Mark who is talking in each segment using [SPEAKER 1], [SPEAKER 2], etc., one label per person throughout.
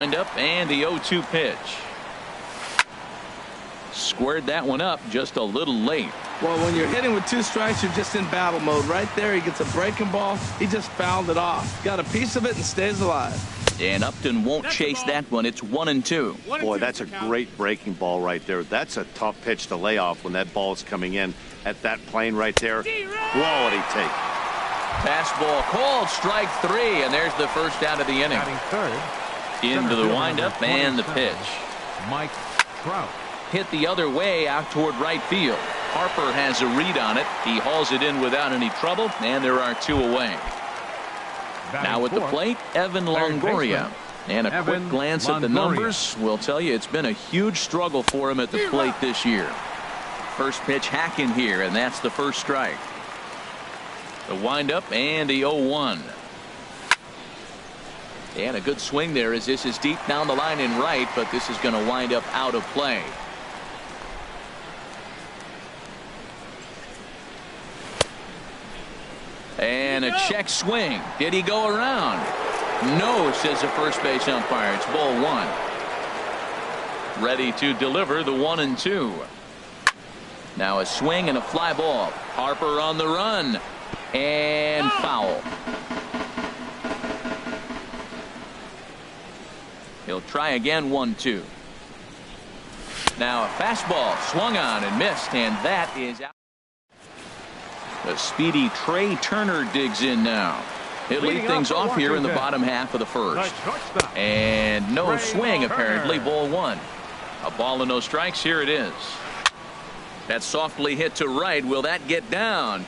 [SPEAKER 1] Wind up and the 0-2 pitch. Squared that one up just a little late.
[SPEAKER 2] Well, when you're hitting with 2 strikes, you're just in battle mode. Right there, he gets a breaking ball. He just fouled it off. Got a piece of it and stays alive.
[SPEAKER 1] And Upton won't chase that one. It's 1-2.
[SPEAKER 3] Boy, that's a great breaking ball right there. That's a tough pitch to lay off when that ball is coming in at that plane right there. Quality take.
[SPEAKER 1] Fastball called, strike 3, and there's the first out of the inning. Into the windup and the pitch.
[SPEAKER 4] Mike Trout.
[SPEAKER 1] Hit the other way out toward right field. Harper has a read on it. He hauls it in without any trouble, and there are 2 away. Now at the plate, Evan Longoria. And a quick glance at the numbers will tell you it's been a huge struggle for him at the plate this year. First pitch hacking here, and that's the first strike. The windup and the 0-1. And a good swing there as this is deep down the line in right, but this is going to wind up out of play. And a check swing. Did he go around? No, says the first base umpire. It's ball 1. Ready to deliver the 1-2. Now a swing and a fly ball. Harper on the run. And foul. He'll try again. 1-2. Now a fastball swung on and missed, and that is out. The speedy Trey Turner digs in now. He'll lead things off here in the bottom half of the first. And no swing apparently. Ball 1. A ball and no strikes. Here it is. That's softly hit to right. Will that get down?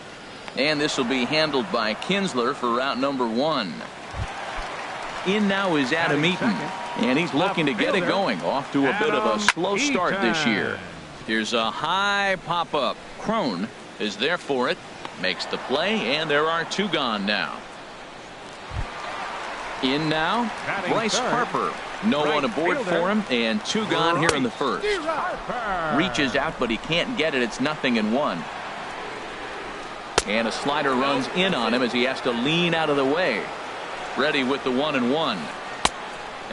[SPEAKER 1] And this will be handled by Kinsler for route number 1. In now is Adam Eaton, and he's looking to get it going. Off to a bit of a slow start this year. Here's a high pop-up. Crone is there for it. Makes the play, and there are 2 gone now. In now, Bryce Harper. No one aboard for him, and 2 gone here in the first. Reaches out, but he can't get it. It's 0-1. And a slider runs in on him as he has to lean out of the way. Ready with the 1-1.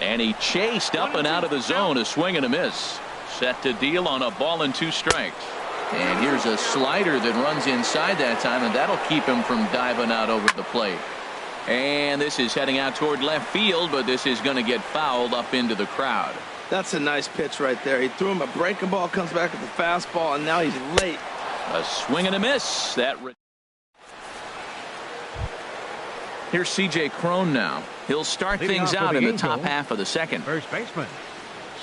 [SPEAKER 1] And he chased up and out of the zone. A swing and a miss. Set to deal on a ball and 2 strikes. And here's a slider that runs inside that time, and that'll keep him from diving out over the plate. And this is heading out toward left field, but this is going to get fouled up into the crowd.
[SPEAKER 2] That's a nice pitch right there. He threw him a breaking ball, comes back with the fastball, and now he's late.
[SPEAKER 1] A swing and a miss. Here's C.J. Crone now. He'll start things out in the top half of the second.
[SPEAKER 4] First baseman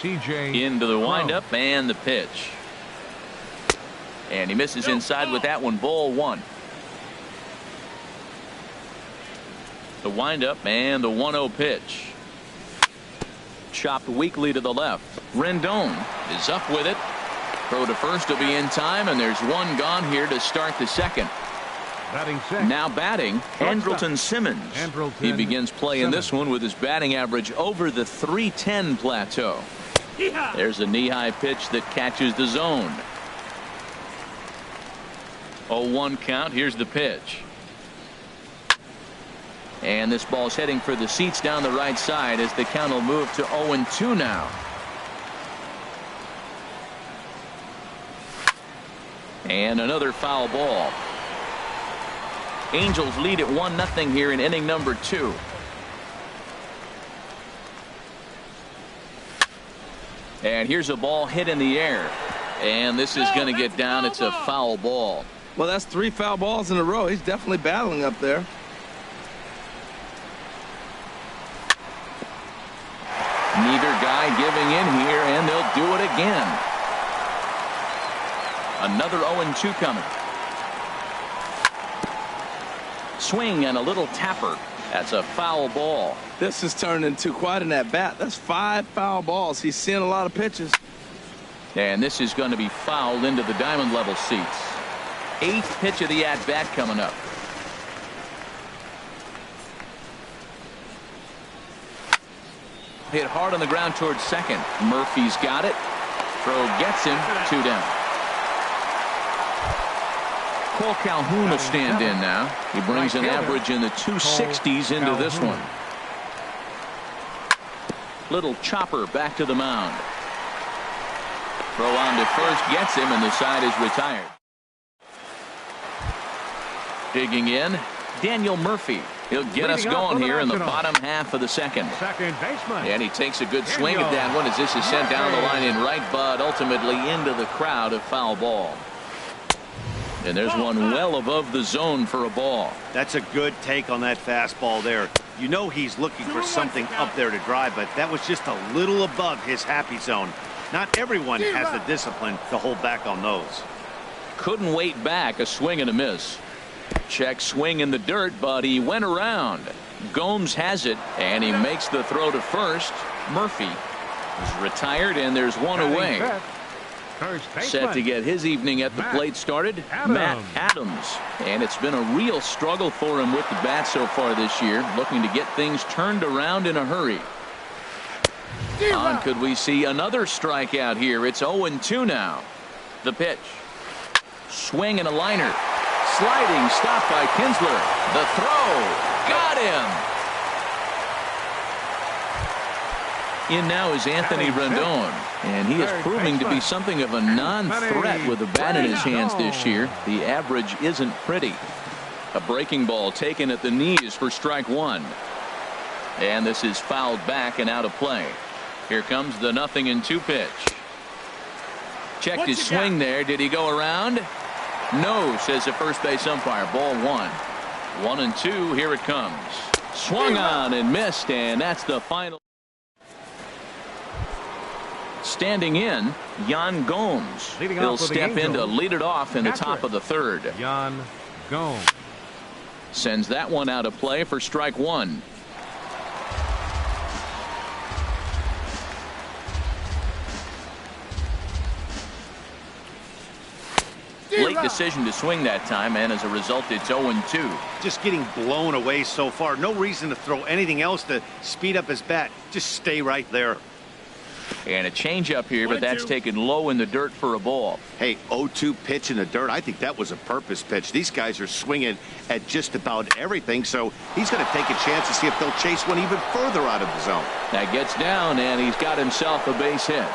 [SPEAKER 4] C.J.
[SPEAKER 1] Into the windup and the pitch. And he misses inside with that one. Ball 1. The windup and the 1-0 pitch. Chopped weakly to the left. Rendon is up with it. Throw to first will be in time, and there's 1 gone here to start the second. Now batting, Andrelton Simmons. He begins play in this one with his batting average over the .310 plateau. There's a knee-high pitch that catches the zone. 0-1 count. Here's the pitch. And this ball's heading for the seats down the right side as the count will move to 0-2 now. And another foul ball. Angels lead at 1-0 here in inning number 2. And here's a ball hit in the air. And this is going to get down. It's a foul ball.
[SPEAKER 2] Well, that's 3 foul balls in a row. He's definitely battling up there.
[SPEAKER 1] Neither guy giving in here, and they'll do it again. Another 0-2 coming. Swing and a little tapper. That's a foul ball.
[SPEAKER 2] This has turned into quite an at-bat. That's 5 foul balls. He's seeing a lot of pitches.
[SPEAKER 1] And this is going to be fouled into the diamond level seats. 8th pitch of the at-bat coming up. Hit hard on the ground towards second. Murphy's got it. Throw gets him. 2 down. Cole Calhoun will stand in now. He brings an average in the 260s into this one. Little chopper back to the mound. Throw on to first gets him, and the side is retired. Digging in, Daniel Murphy. He'll get us going here in the bottom half of the second.
[SPEAKER 4] Second baseman.
[SPEAKER 1] And he takes a good swing at that one as this is sent down the line in right, but ultimately into the crowd, a foul ball. And there's one well above the zone for a ball.
[SPEAKER 3] That's a good take on that fastball there. You know he's looking for something up there to drive, but that was just a little above his happy zone. Not everyone has the discipline to hold back on those.
[SPEAKER 1] Couldn't wait back. A swing and a miss. Check swing in the dirt, but he went around. Gomes has it, and he makes the throw to first. Murphy is retired, and there's one away. Set to get his evening at the plate started, Matt Adams. And it's been a real struggle for him with the bat so far this year, looking to get things turned around in a hurry. Could we see another strikeout here? It's 0-2 now. The pitch. Swing and a liner. Sliding stop by Kinsler. The throw. Got him. In now is Anthony Rendon, and he is proving to be something of a non-threat with a bat in his hands this year. The average isn't pretty. A breaking ball taken at the knees for strike one. And this is fouled back and out of play. Here comes the 0-2 pitch. Checked his swing there. Did he go around? No, says the first base umpire. Ball one. 1-2. Here it comes. Swung on and missed, and that's the final. Standing in, Yan Gomes. He'll step in to lead it off in the top of the third.
[SPEAKER 4] Yan Gomes
[SPEAKER 1] sends that one out of play for strike one. Late decision to swing that time, and as a result, it's 0-2.
[SPEAKER 3] Just getting blown away so far. No reason to throw anything else to speed up his bat. Just stay right there.
[SPEAKER 1] And a changeup here, but that's taken low in the dirt for a ball.
[SPEAKER 3] Hey, 0-2 pitch in the dirt. I think that was a purpose pitch. These guys are swinging at just about everything, so he's going to take a chance to see if they'll chase one even further out of the zone.
[SPEAKER 1] That gets down, and he's got himself a base hit.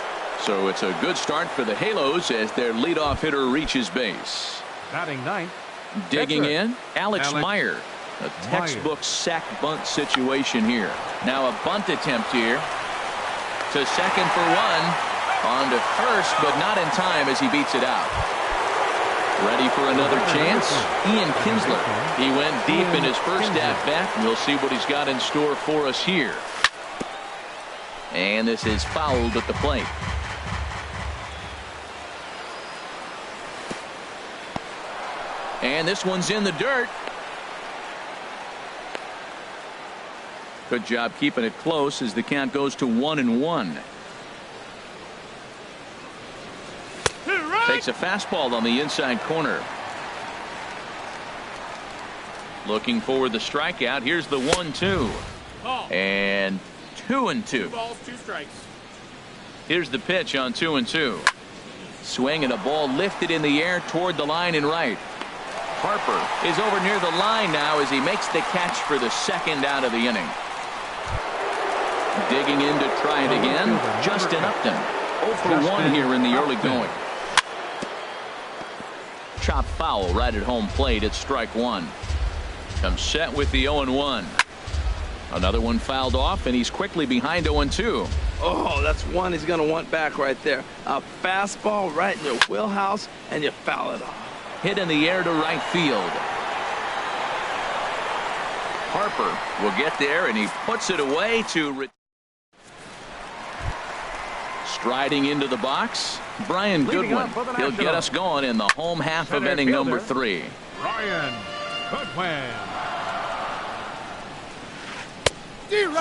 [SPEAKER 1] So it's a good start for the Halos as their leadoff hitter reaches base.
[SPEAKER 4] Batting ninth.
[SPEAKER 1] Digging in, Alex Meyer. A textbook sack bunt situation here. Now a bunt attempt here. To second for one. On to first, but not in time as he beats it out. Ready for another chance? Ian Kinsler. He went deep in his first at-bat. We'll see what he's got in store for us here. And this is fouled at the plate. And this one's in the dirt. Good job keeping it close as the count goes to 1-1. Takes a fastball on the inside corner. Looking for the strikeout. Here's the 1-2. And 2-2.
[SPEAKER 5] 2 balls, 2 strikes.
[SPEAKER 1] Here's the pitch on 2-2. Swing and a ball lifted in the air toward the line and right. Harper is over near the line now as he makes the catch for the second out of the inning. Digging in to try it again, Justin Upton. 0 for 1 here in the early going. Chop foul right at home plate at strike one. Comes set with the 0-1. Another one fouled off, and he's quickly behind 0-2.
[SPEAKER 2] Oh, that's one he's going to want back right there. A fastball right in your wheelhouse, and you foul it off.
[SPEAKER 1] Hit in the air to right field. Harper will get there, and he puts it away to striding into the box. Brian Goodwin. He'll get us going in the home half of inning number 3.
[SPEAKER 4] Brian Goodwin.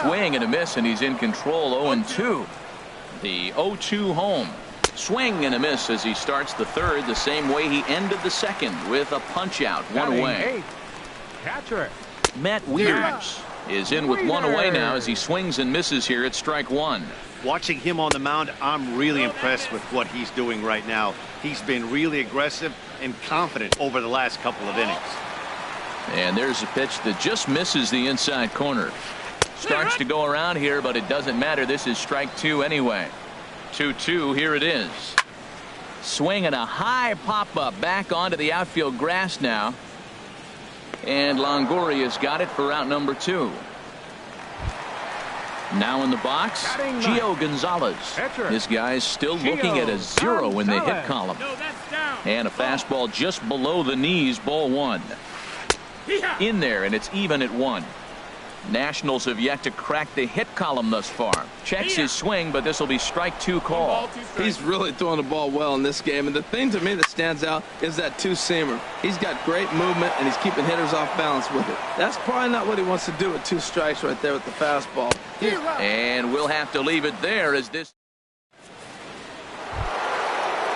[SPEAKER 1] Swing and a miss, and he's in control. 0-2. The 0-2 home. Swing and a miss as he starts the third the same way he ended the second with a punch out, one away.
[SPEAKER 4] Catcher
[SPEAKER 1] Matt Wieters is in with one away now as he swings and misses here at strike one.
[SPEAKER 3] Watching him on the mound, I'm really impressed with what he's doing right now. He's been really aggressive and confident over the last couple of innings.
[SPEAKER 1] And there's a pitch that just misses the inside corner. Starts to go around here, but it doesn't matter. This is strike two anyway. 2-2. Here it is. Swinging a high pop-up back onto the outfield grass now. And Longoria's got it for out number 2. Now in the box, Gio Gonzalez. This guy's still looking at a 0 in the hit column. And a fastball just below the knees, ball 1. In there, and it's even at 1. Nationals have yet to crack the hit column thus far. Checks his swing, but this will be strike 2 call.
[SPEAKER 2] He's really throwing the ball well in this game, and the thing to me that stands out is that two-seamer. He's got great movement, and he's keeping hitters off balance with it. That's probably not what he wants to do with 2 strikes right there with the fastball.
[SPEAKER 1] And we'll have to leave it there as this.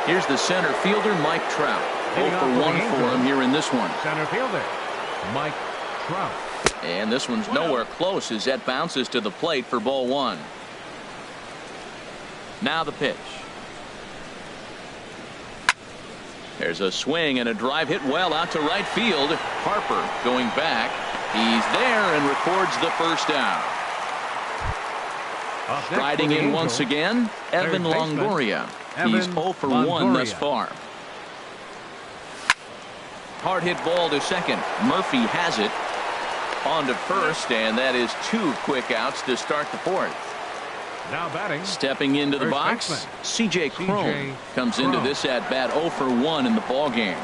[SPEAKER 1] Here's the center fielder, Mike Trout. 0 for 1 for him here in this one.
[SPEAKER 4] Center fielder, Mike Trout.
[SPEAKER 1] And this one's nowhere close as that bounces to the plate for ball 1. Now the pitch. There's a swing and a drive hit well out to right field. Harper going back. He's there and records the first out. Striding in once again, Evan Longoria. He's 0 for 1 thus far. Hard hit ball to second. Murphy has it. On to first, and that is 2 quick outs to start the 4th.
[SPEAKER 4] Now batting.
[SPEAKER 1] Stepping into the box, C.J. Cron comes into this at bat 0 for 1 in the ball game.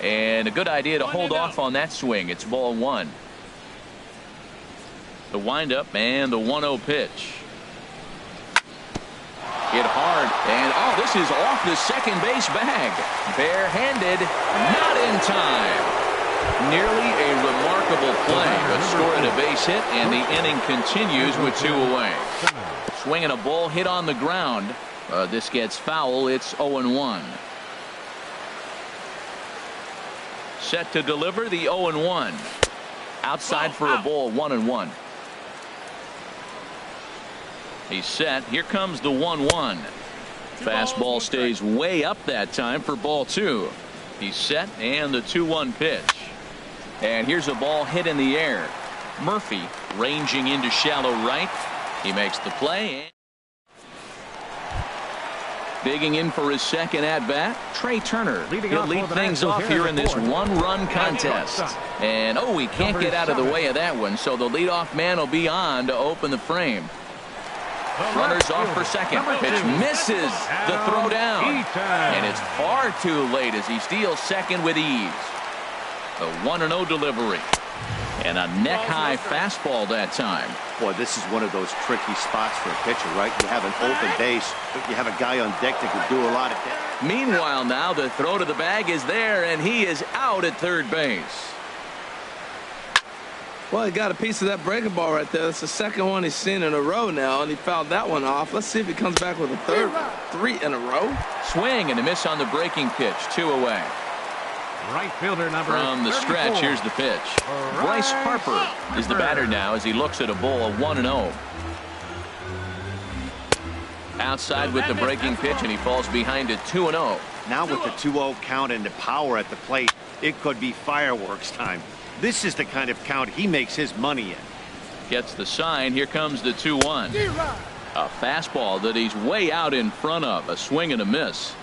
[SPEAKER 1] And a good idea to hold off on that swing. It's ball 1. The windup and the 1-0 pitch. Hit hard, and oh, this is off the second base bag. Barehanded, not in time. Nearly a remarkable play, but scoring a base hit, and the inning continues with 2 away. Swinging a ball hit on the ground. This gets foul. It's 0-1. Set to deliver the 0-1. Outside for a ball, 1-1. He's set. Here comes the 1-1. Fastball stays way up that time for ball 2. He's set, and the 2-1 pitch. And here's a ball hit in the air. Murphy ranging into shallow right. He makes the play. Digging in for his second at bat, Trey Turner. He'll lead things off here in this 1-run contest. And oh, he can't get out of the way of that one, so the leadoff man will be on to open the frame. Runners off for second. Pitch misses the throw down. And it's far too late as he steals second with ease. The 1-0 delivery. And a neck-high fastball that time.
[SPEAKER 3] Boy, this is one of those tricky spots for a pitcher, right? You have an open base, but you have a guy on deck that can do a lot of damage.
[SPEAKER 1] Meanwhile, now the throw to the bag is there, and he is out at third base.
[SPEAKER 2] Well, he got a piece of that breaking ball right there. That's the second one he's seen in a row now, and he fouled that one off. Let's see if he comes back with a third, 3 in a row.
[SPEAKER 1] Swing and a miss on the breaking pitch. 2 away.
[SPEAKER 4] Right fielder number
[SPEAKER 1] from the
[SPEAKER 4] 34.
[SPEAKER 1] Stretch. Here's the pitch. Bryce Harper is the batter now as he looks at a ball of 1-0. Outside with the breaking pitch, and he falls behind it 2-0.
[SPEAKER 3] Now with the 2-0 count and the power at the plate, it could be fireworks time. This is the kind of count he makes his money in.
[SPEAKER 1] Gets the sign. Here comes the 2-1. A fastball that he's way out in front of. A swing and a miss.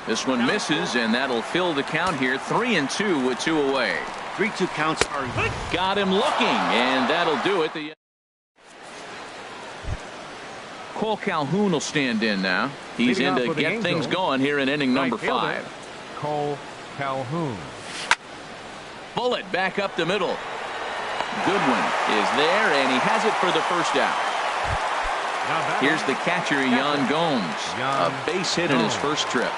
[SPEAKER 1] This one misses, and that'll fill the count here. 3-2 with 2 away.
[SPEAKER 3] 3-2 counts are.
[SPEAKER 1] Got him looking, and that'll do it. Cole Calhoun will stand in now. He's in to get things going here in inning number 5.
[SPEAKER 4] Cole Calhoun.
[SPEAKER 1] Bullet back up the middle. Goodwin is there, and he has it for the first out. Here's the catcher, Yan Gomes. A base hit in his first trip.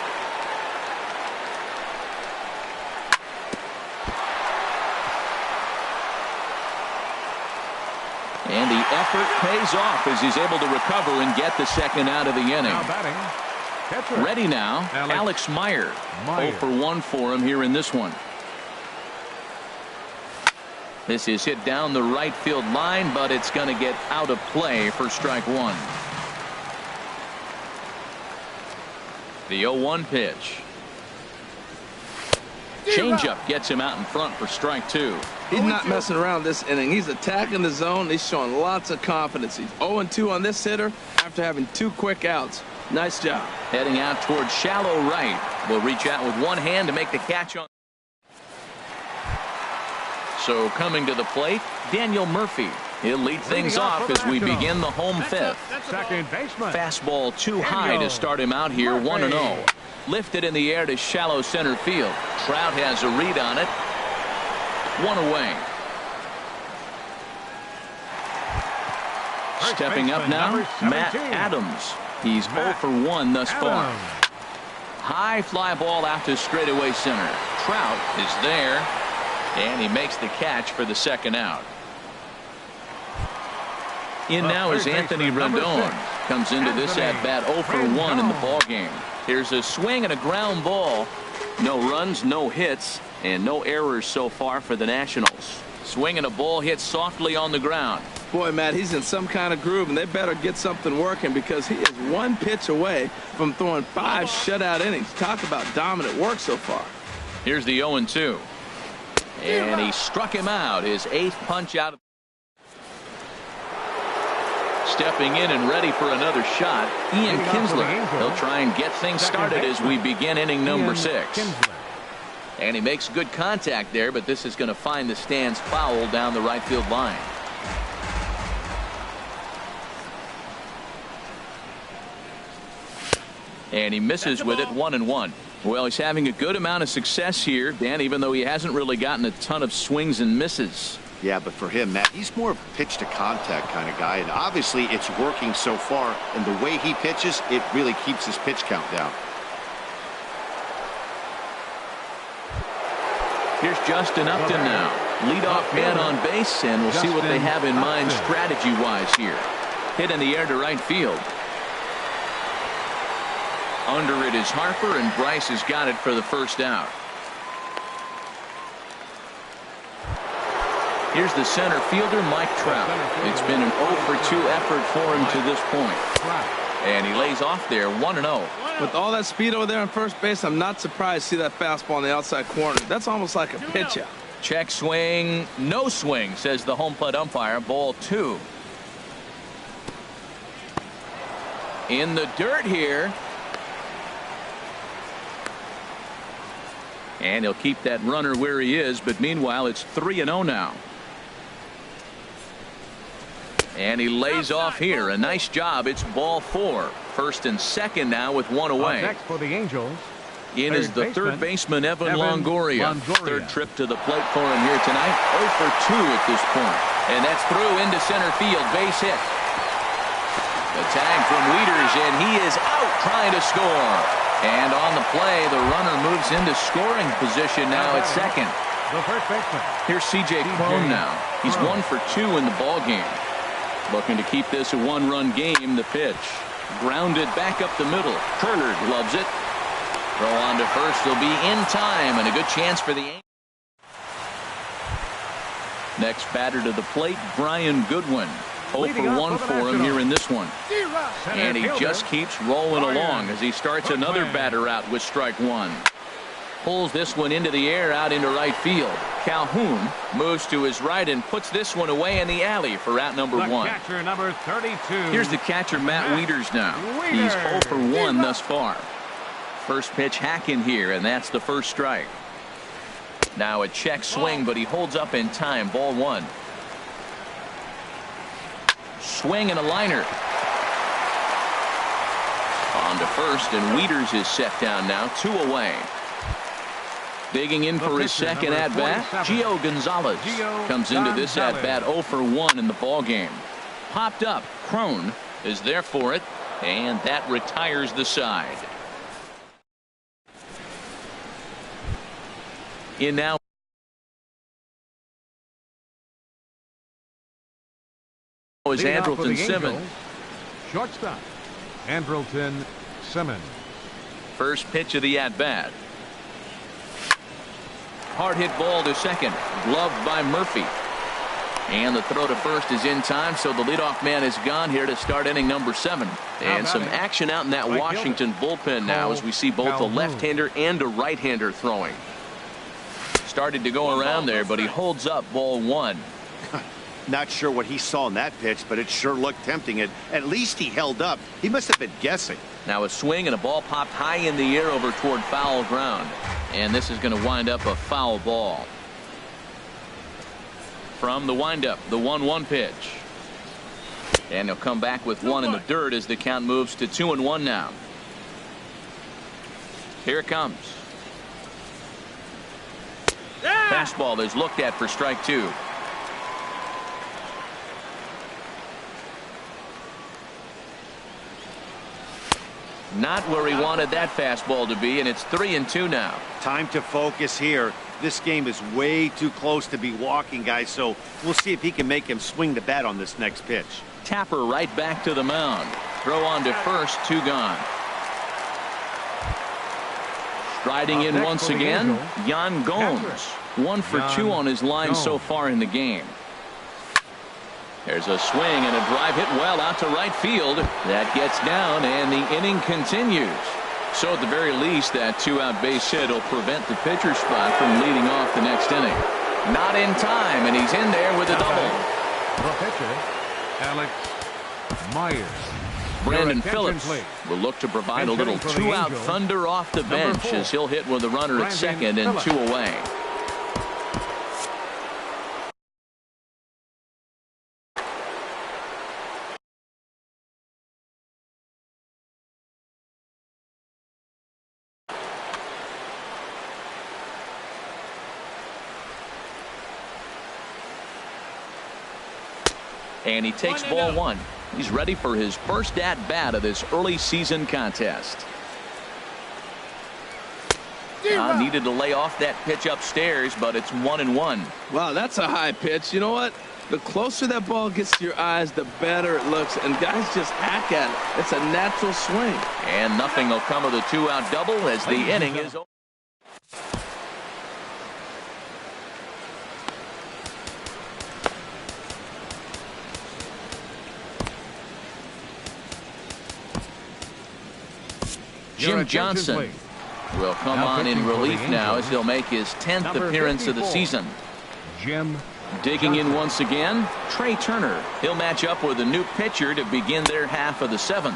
[SPEAKER 1] And the effort pays off as he's able to recover and get the second out of the inning. Ready now, Alex Meyer. 0 for 1 for him here in this one. This is hit down the right field line, but it's going to get out of play for strike 1. The 0-1 pitch. Changeup gets him out in front for strike 2.
[SPEAKER 2] He's not messing around this inning. He's attacking the zone. He's showing lots of confidence. He's 0-2 on this hitter after having 2 quick outs. Nice job.
[SPEAKER 1] Heading out towards shallow right. Will reach out with one hand to make the catch on. So coming to the plate, Daniel Murphy. He'll lead things off as we begin the home fifth.
[SPEAKER 4] Second baseman.
[SPEAKER 1] Fastball too high to start him out here, 1-0. Lifted in the air to shallow center field. Trout has a read on it. 1 away. Stepping up now, Matt Adams. He's 0 for 1 thus far. High fly ball out to straightaway center. Trout is there, and he makes the catch for the second out. In now is Anthony Rendon. Comes into this at bat 0 for 1 in the ball game. Here's a swing and a ground ball. No runs, no hits, and no errors so far for the Nationals. Swing and a ball hit softly on the ground.
[SPEAKER 2] Boy, Matt, he's in some kind of groove, and they better get something working because he is 1 pitch away from throwing 5 shutout innings. Talk about dominant work so far.
[SPEAKER 1] Here's the 0-2. And he struck him out. His 8th punch out. Stepping in and ready for another shot, Ian Kinsler. He'll try and get things started as we begin inning number 6. And he makes good contact there, but this is going to find the stands foul down the right field line. And he misses with it, 1-1. Well, he's having a good amount of success here, Dan, even though he hasn't really gotten a ton of swings and misses.
[SPEAKER 3] Yeah, but for him, Matt, he's more of a pitch to contact kind of guy, and obviously it's working so far, and the way he pitches, it really keeps his pitch count down.
[SPEAKER 1] Here's Justin Upton now. Leadoff man on base, and we'll see what they have in mind strategy-wise here. Hit in the air to right field. Under it is Harper, and Bryce has got it for the first out. Here's the center fielder, Mike Trout. It's been an 0 for 2 effort for him to this point. And he lays off there, 1-0.
[SPEAKER 2] With all that speed over there on first base, I'm not surprised to see that fastball on the outside corner. That's almost like a pitch out.
[SPEAKER 1] Check swing, no swing, says the home plate umpire. Ball 2. In the dirt here. And he'll keep that runner where he is, but meanwhile it's 3-0 now. And he lays off here. A nice job. It's ball 4. First and second now with 1 away.
[SPEAKER 4] Next for the Angels.
[SPEAKER 1] In is the third baseman, Evan Longoria. Third trip to the plate for him here tonight. 0 for 2 at this point. And that's through into center field. Base hit. The tag from Wieters, and he is out trying to score. And on the play, the runner moves into scoring position now at second.
[SPEAKER 4] The first baseman.
[SPEAKER 1] Here's C.J. Cron now. He's 1 for 2 in the ball game. Looking to keep this a 1-run game. The pitch. Grounded back up the middle. Turner gloves it. Throw on to first. He'll be in time, and a good chance for the Angels. Next batter to the plate, Brian Goodwin. 0 for 1 for him here in this one. And he just keeps rolling along as he starts another batter out with strike 1. Pulls this one into the air out into right field. Calhoun moves to his right and puts this one away in the alley for out number 1.
[SPEAKER 4] Catcher number 32.
[SPEAKER 1] Here's the catcher, Matt Wieters now. He's 0 for 1 thus far. First pitch hacking here, and that's the first strike. Now a check swing, but he holds up in time. Ball 1. Swing and a liner. On to first, and Wieters is set down now. 2 away. Digging in for his second at-bat, Gio Gonzalez comes into this at-bat 0 for 1 in the ball game. Popped up. Cron is there for it, and that retires the side. In now is Andrelton Simmons.
[SPEAKER 4] Shortstop, Andrelton Simmons.
[SPEAKER 1] First pitch of the at-bat. Hard hit ball to second. Gloved by Murphy. And the throw to first is in time, so the leadoff man is gone here to start inning number 7. And some action out in that Washington bullpen now as we see both a left-hander and a right-hander throwing. started to go around there, but he holds up ball one.
[SPEAKER 3] Not sure what he saw in that pitch, but it sure looked tempting. At least he held up. He must have been guessing.
[SPEAKER 1] Now a swing and a ball popped high in the air over toward foul ground. And this is going to wind up a foul ball. From the windup, the 1-1 pitch. And he'll come back with one in the dirt as the count moves to 2-1 now. Here it comes. Fastball is looked at for strike two. Not where he wanted that fastball to be, and it's 3-2 now.
[SPEAKER 3] Time to focus here. This game is way too close to be walking, guys, so we'll see if he can make him swing the bat on this next pitch.
[SPEAKER 1] Tapper right back to the mound. Throw on to first, 2 gone. Striding in once again, Yan Gomes. 1 for 2 on his line so far in the game. There's a swing and a drive hit well out to right field. That gets down, and the inning continues. So at the very least, that 2-out base hit will prevent the pitcher spot from leading off the next inning. Not in time, and he's in there with a double.
[SPEAKER 4] The pitcher, Alex Myers.
[SPEAKER 1] Brandon Phillips will look to provide a little 2-out thunder off the bench as he'll hit with a runner at second and 2 away. And he takes ball one. He's ready for his first at-bat of this early season contest. Needed to lay off that pitch upstairs, but it's 1-1.
[SPEAKER 2] Wow, that's a high pitch. You know what? The closer that ball gets to your eyes, the better it looks, and guys just hack at it. It's a natural swing.
[SPEAKER 1] And nothing will come of the 2-out double as the inning is over. Jim Johnson will come on in relief now as he'll make his 10th appearance of the season.
[SPEAKER 4] Jim
[SPEAKER 1] digging in once again, Trey Turner. He'll match up with a new pitcher to begin their half of the 7th.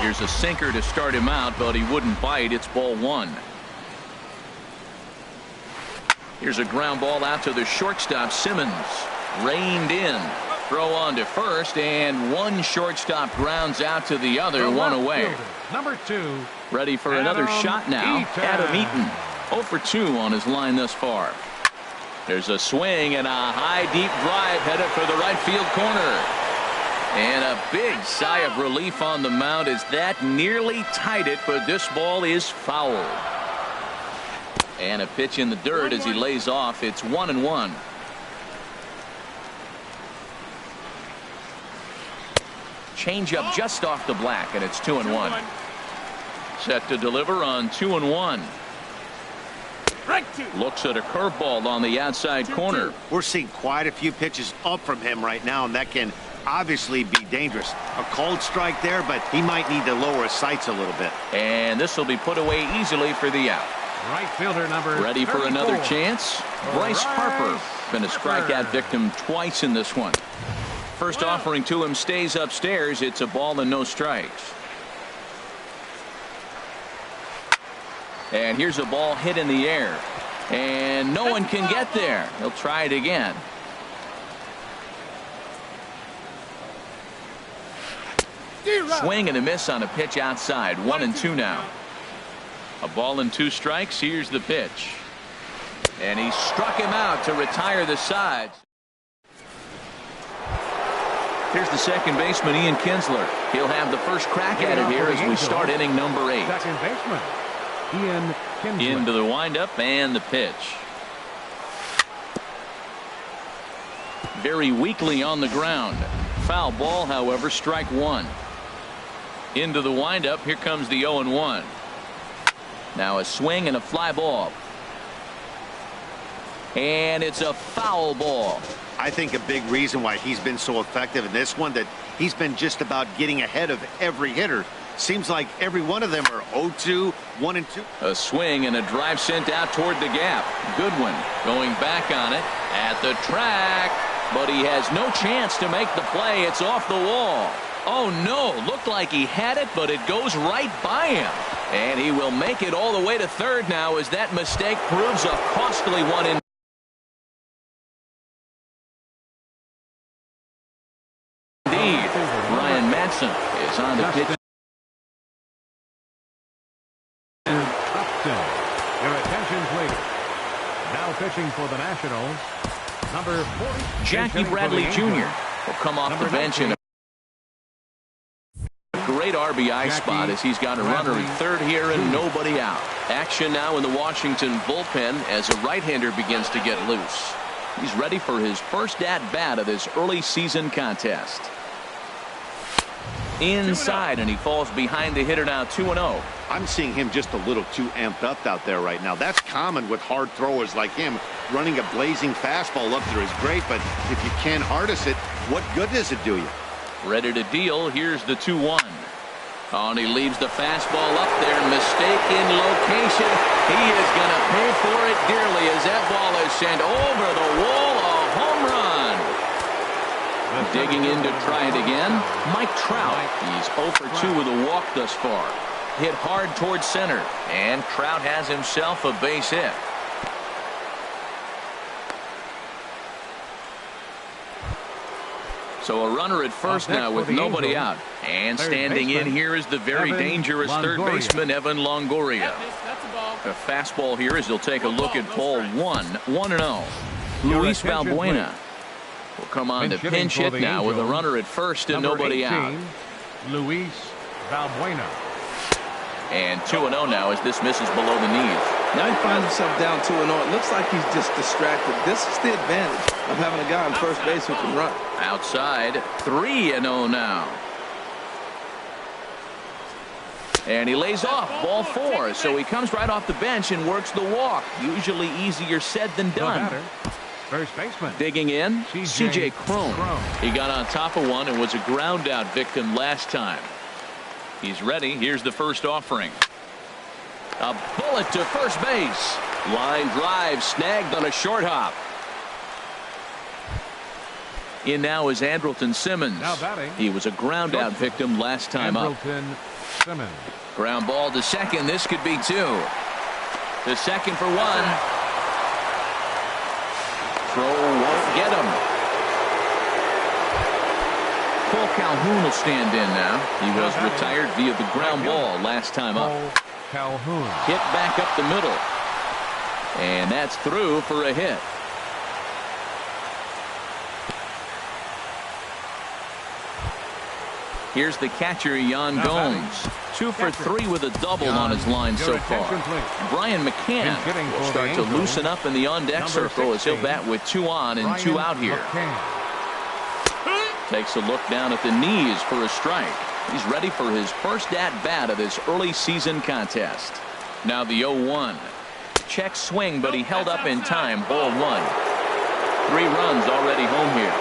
[SPEAKER 1] Here's a sinker to start him out, but he wouldn't bite. It's ball one. Here's a ground ball out to the shortstop, Simmons. Reined in. Throw on to first, and one shortstop grounds out to the other, one away.
[SPEAKER 4] Number 2.
[SPEAKER 1] Ready for another shot now. Adam Eaton, 0 for 2 on his line thus far. There's a swing and a high deep drive headed for the right field corner. And a big sigh of relief on the mound as that nearly tied it, but this ball is fouled. And a pitch in the dirt as he lays off. It's 1-1. Change up just off the black, and it's 2-1. Set to deliver on 2-1. Looks at a curveball on the outside corner.
[SPEAKER 3] We're seeing quite a few pitches up from him right now, and that can obviously be dangerous. A cold strike there, but he might need to lower his sights a little bit.
[SPEAKER 1] And this will be put away easily for the out.
[SPEAKER 4] Right fielder number
[SPEAKER 1] ready for
[SPEAKER 4] 34.
[SPEAKER 1] another chance. Bryce Harper been a strikeout victim twice in this one. First offering to him stays upstairs. It's a ball and no strikes. And here's a ball hit in the air, and no one can get there. He'll try it again. Swing and a miss on a pitch outside. 1-2 now. A ball and 2 strikes. Here's the pitch, and he struck him out to retire the side. Here's the second baseman, Ian Kinsler. He'll have the first crack at it here as we start inning number 8.
[SPEAKER 4] Second baseman, Ian Kinsler.
[SPEAKER 1] Into the windup and the pitch. Very weakly on the ground. Foul ball, however, strike one. Into the windup. Here comes the 0-1. Now a swing and a fly ball. And it's a foul ball.
[SPEAKER 3] I think a big reason why he's been so effective in this one, that he's been just about getting ahead of every hitter. Seems like every one of them are 0-2, 1-2.
[SPEAKER 1] A swing and a drive sent out toward the gap. Goodwin going back on it at the track, but he has no chance to make the play. It's off the wall. Oh no, looked like he had it, but it goes right by him. And he will make it all the way to third now as that mistake proves a costly one in. Indeed, Ryan Madsen is on the pitch.
[SPEAKER 4] Your attention, please. Now pitching for the Nationals, number 40.
[SPEAKER 1] Jackie Bradley Jr. will come off the bench in a great RBI spot as he's got a runner at third here and nobody out. Action now in the Washington bullpen as a right-hander begins to get loose. He's ready for his first at-bat of this early season contest. Inside, and he falls behind the hitter now 2-0.
[SPEAKER 3] I'm seeing him just a little too amped up out there right now. That's common with hard throwers like him. Running a blazing fastball up there is great, but if you can't harness it, what good does it do you?
[SPEAKER 1] Ready to deal. Here's the 2-1. Oh, and he leaves the fastball up there. Mistaken location. He is going to pay for it dearly as that ball is sent over the wall. A home run. Digging in to try it again, Mike Trout. He's 0 for 2 with a walk thus far. Hit hard towards center, and Trout has himself a base hit. So a runner at first now with nobody out. And standing in here is the very dangerous third baseman, Evan Longoria. A fastball here as he'll take a look at ball 1-0. Luis Valbuena will come on to pinch hit now with a runner at first and nobody out.
[SPEAKER 4] Luis Valbuena.
[SPEAKER 1] And 2-0 now as this misses below the knees.
[SPEAKER 2] Now he finds himself down 2-0. It looks like he's just distracted. This is the advantage of having a guy on first base who can run.
[SPEAKER 1] Outside, 3-0 now. And he lays off ball 4, so he comes right off the bench and works the walk. Usually easier said than done.
[SPEAKER 4] First baseman.
[SPEAKER 1] Digging in, C.J. Cron. He got on top of one and was a ground out victim last time. He's ready. Here's the first offering. A bullet to first base. Line drive snagged on a short hop. In now is Andrelton Simmons.
[SPEAKER 4] Now batting.
[SPEAKER 1] He was a ground out victim last time up.
[SPEAKER 4] Simmons.
[SPEAKER 1] Ground ball to second. This could be 2. To second for 1. Throw won't get him. Cole Calhoun will stand in now. He was retired via the ground ball last time up.
[SPEAKER 4] Calhoun.
[SPEAKER 1] Hit back up the middle. And that's through for a hit. Here's the catcher, Yan Gomes. 2 for 3 with a double on his line so far. Brian McCann will start to loosen up in the on-deck circle as he'll bat with 2 on and 2 out here. Takes a look down at the knees for a strike. He's ready for his first at-bat of this early season contest. Now the 0-1. Check swing, but he held up in time. Ball 1. 3 runs already home here.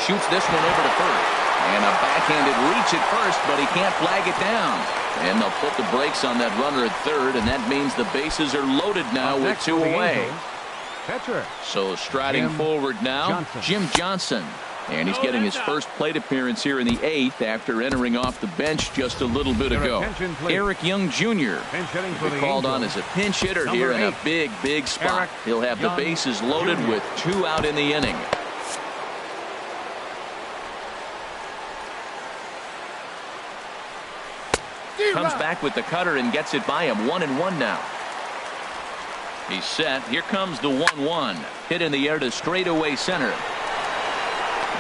[SPEAKER 1] Shoots this one over to first. And a backhanded reach at first, but he can't flag it down. And they'll put the brakes on that runner at third, and that means the bases are loaded now with 2 away. So striding forward now, Jim Johnson. And he's getting his first plate appearance here in the 8th after entering off the bench just a little bit ago. Eric Young Jr. will be called on as a pinch hitter here in a big spot. He'll have the bases loaded with 2 out in the inning. Comes back with the cutter and gets it by him. 1-1 now. He's set. Here comes the 1-1. Hit in the air to straightaway center.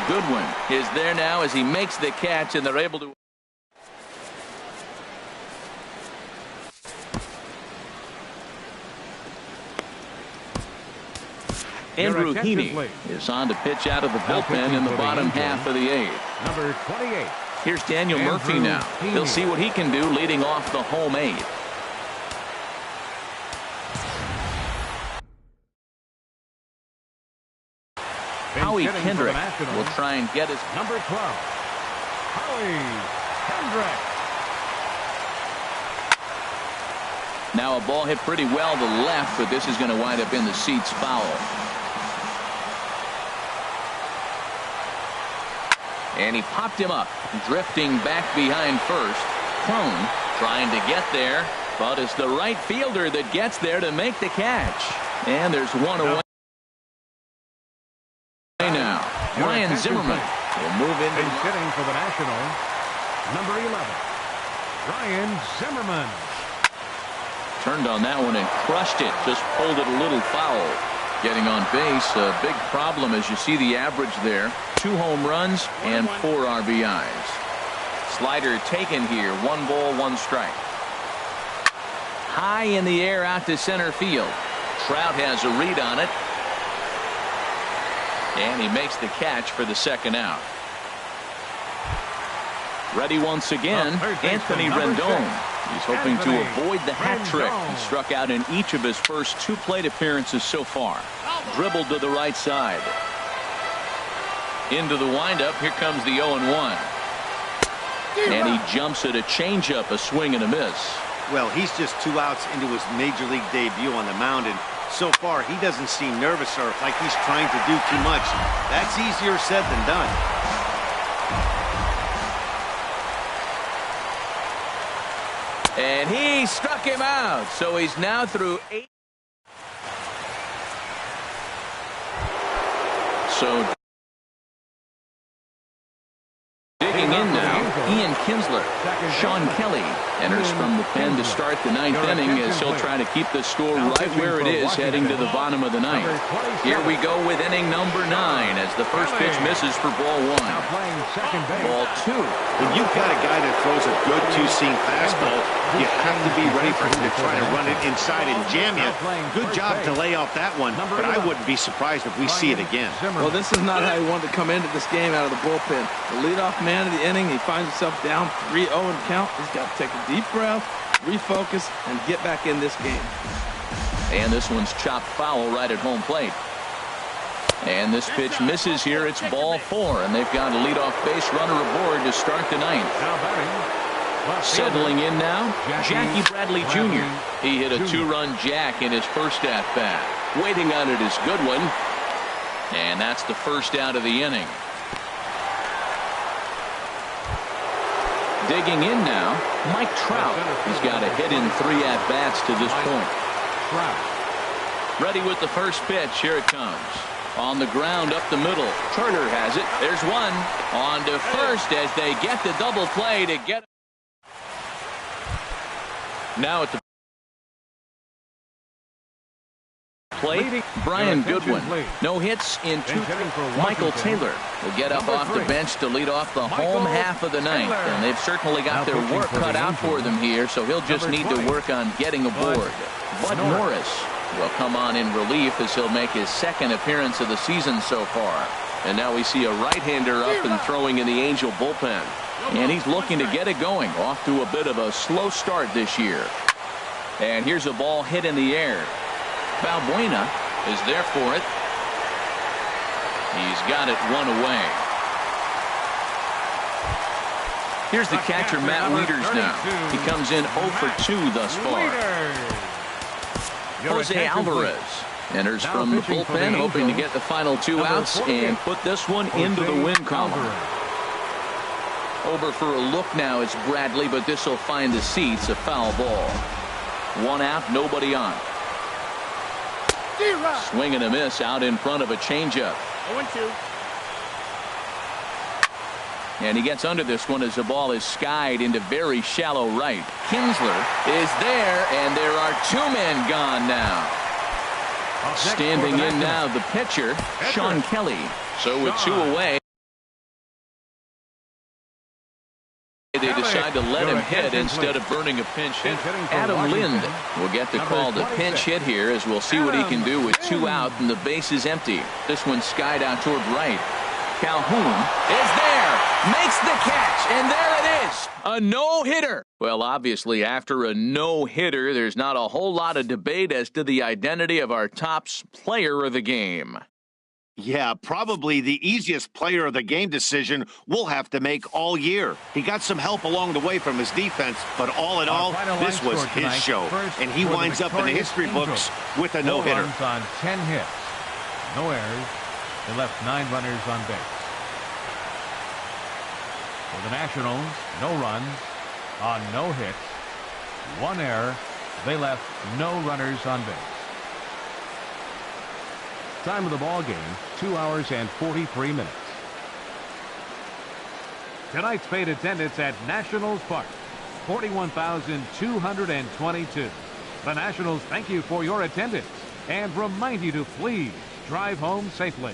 [SPEAKER 1] Goodwin is there now as he makes the catch, and they're able to. Andrew Heaney is on to pitch out of the bullpen in the bottom half of the 8th.
[SPEAKER 4] Number 28.
[SPEAKER 1] Here's Daniel Murphy now. He'll see what he can do leading off the home 8th. Howie Kendrick will try and get his
[SPEAKER 4] number 12. Howie
[SPEAKER 1] Now a ball hit pretty well to the left, but this is going to wind up in the seats foul. And he popped him up, drifting back behind first. Crone trying to get there, but it's the right fielder that gets there to make the catch. And there's one away now. Ryan Zimmerman will move in.
[SPEAKER 4] Sitting for the Nationals, number 11, Ryan Zimmerman.
[SPEAKER 1] Turned on that one and crushed it. Just pulled it a little foul. Getting on base, a big problem as you see the average there. 2 home runs and 4 RBIs. Slider taken here. 1 ball, 1 strike. High in the air out to center field. Trout has a read on it. And he makes the catch for the second out. Ready once again, Anthony Rendon. He's hoping to avoid the hat trick. He struck out in each of his first 2 plate appearances so far. Dribbled to the right side. Into the windup. Here comes the 0-1. And he jumps at a changeup, a swing and a miss.
[SPEAKER 3] Well, he's just 2 outs into his major league debut on the mound, and so far he doesn't seem nervous or like he's trying to do too much. That's easier said than done.
[SPEAKER 1] And he struck him out, so he's now through 8. So digging in now, Ian Kinsler. Sean Kelly enters from the pen to start the 9th inning as he'll try to keep the score right where it is heading to the bottom of the 9th. Here we go with inning number 9 as the first pitch misses for ball 1. Ball 2.
[SPEAKER 3] When you've got a guy that throws a good 2-seam fastball, you have to be ready for him to try to run it inside and jam you. Good job to lay off that one, but I wouldn't be surprised if we see it again.
[SPEAKER 2] Well, this is not how he wanted to come into this game out of the bullpen. The leadoff man of the inning, he finds himself down 3-0 in count. He's got to take a deep breath, refocus, and get back in this game.
[SPEAKER 1] And this one's chopped foul right at home plate. And this pitch misses here. It's ball 4, and they've got a leadoff base runner aboard to start the 9th. Settling in now, Jackie Bradley Jr. He hit a 2-run jack in his first at-bat. Waiting on it is Goodwin. And that's the first out of the inning. Digging in now, Mike Trout. He's got a hit in 3 at-bats to this point. Ready with the first pitch. Here it comes. On the ground up the middle. Turner has it. There's one. On to first as they get the double play to get. Now at the plate, Brian Goodwin. No hits in 2. Michael Taylor will get up off the bench to lead off the home half of the 9th. And they've certainly got their work cut out for them here, so he'll just need to work on getting aboard. Bud Norris will come on in relief as he'll make his 2nd appearance of the season so far. And now we see a right-hander up and throwing in the Angel bullpen. And he's looking to get it going. Off to a bit of a slow start this year. And here's a ball hit in the air. Balbuena is there for it. He's got it 1 away. Here's the catcher, Matt Wieters now. He comes in 0 for 2 thus far. Jose Alvarez enters from the bullpen, hoping to get the final 2 outs and put this one into the win column. Over for a look now is Bradley, but this will find the seats. A foul ball. 1 out, nobody on. Swing and a miss out in front of a changeup.
[SPEAKER 5] 0-2.
[SPEAKER 1] And he gets under this one as the ball is skied into very shallow right. Kinsler is there, and there are 2 men gone now. Standing in now, the pitcher, Sean Kelly. So with 2 away, they decide to let him hit instead of burning a pinch hit. Adam Lind will get the call to pinch hit here, as we'll see what he can do with 2 out and the base is empty. This one skied out toward right. Calhoun is there, makes the catch, and there it is, a no-hitter. Well, obviously, after a no-hitter, there's not a whole lot of debate as to the identity of our top player of the game.
[SPEAKER 3] Yeah, probably the easiest player of the game decision we'll have to make all year. He got some help along the way from his defense, but all in all, this was his show. And he winds up in the history books with a no-hitter.
[SPEAKER 4] Runs on 10 hits. No errors. They left 9 runners on base. For the Nationals, no runs on no hits. 1 error. They left no runners on base. Time of the ball game, 2 hours and 43 minutes. Tonight's paid attendance at Nationals Park, 41,222. The Nationals thank you for your attendance and remind you to please drive home safely.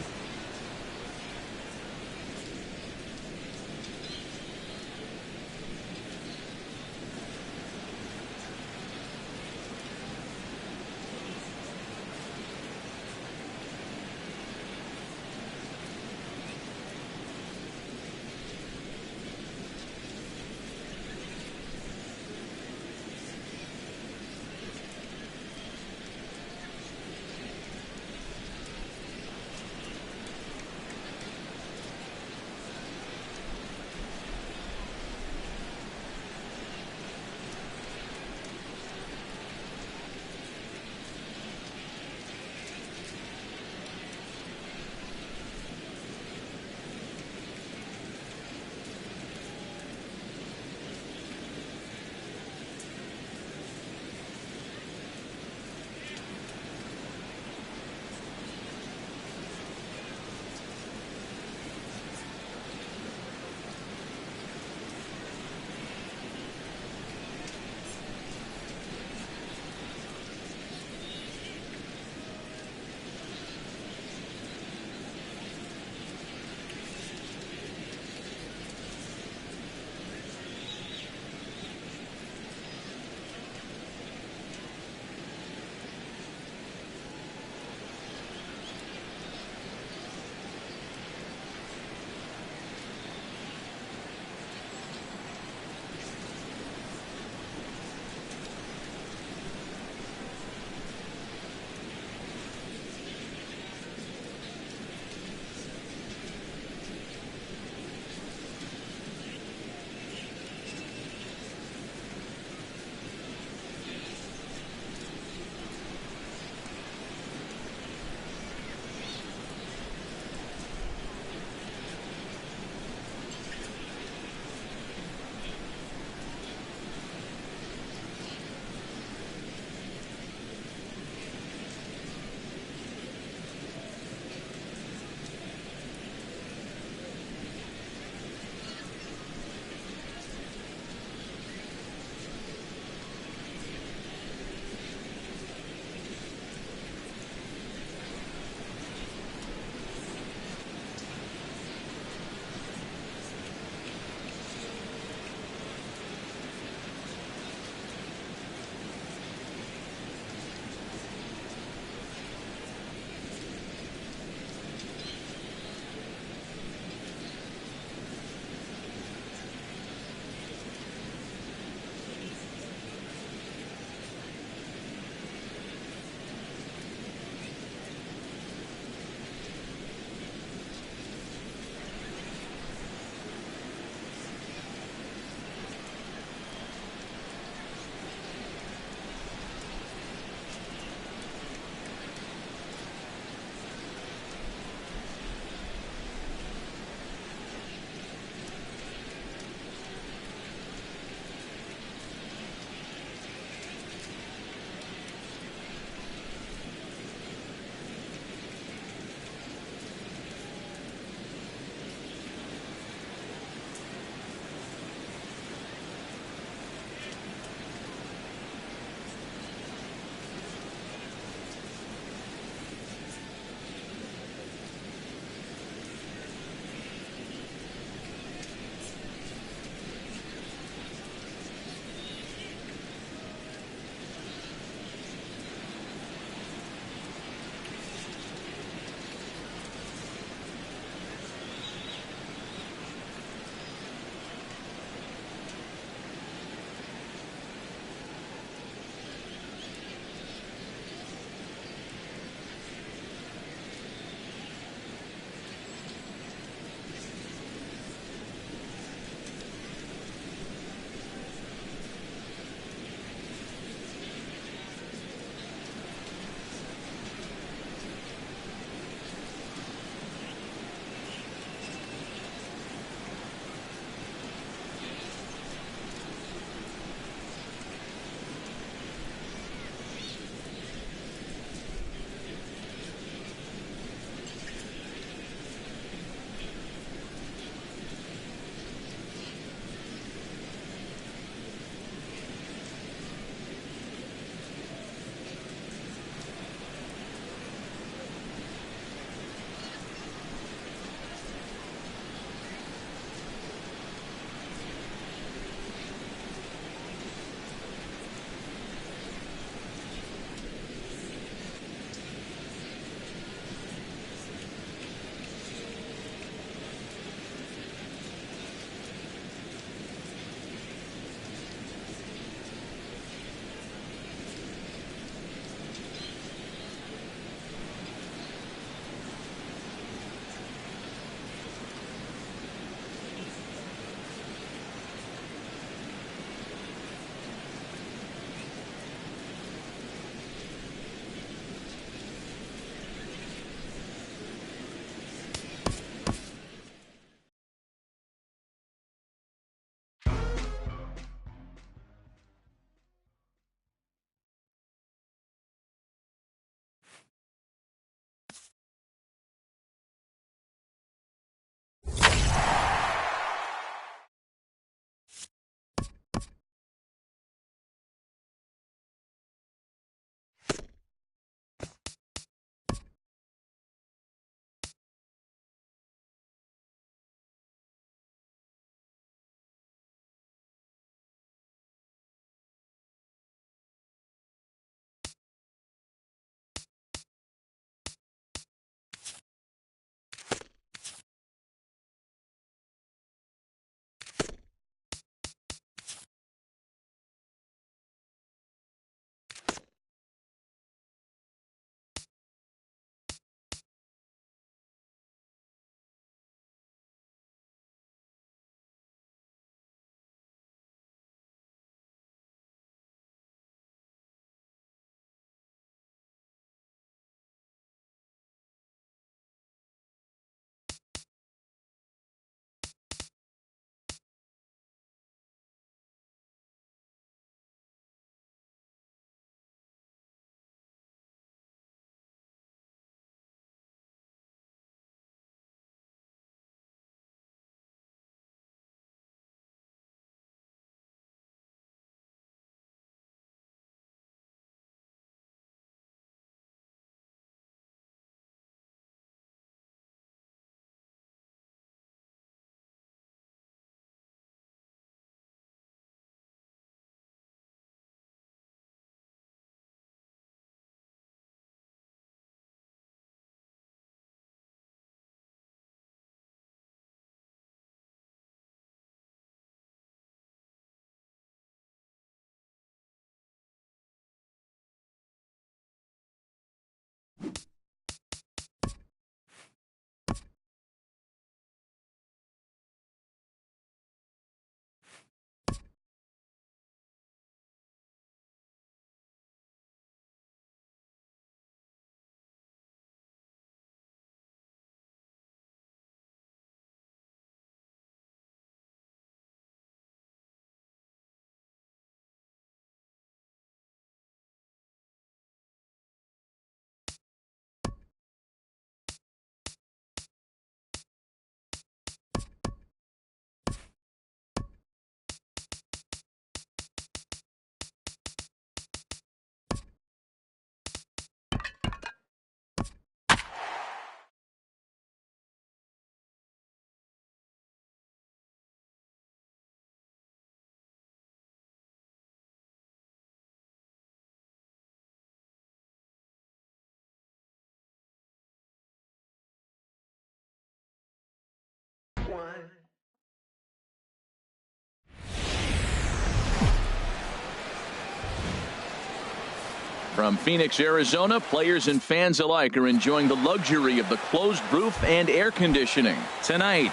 [SPEAKER 1] From Phoenix, Arizona, players and fans alike are enjoying the luxury of the closed roof and air conditioning. Tonight,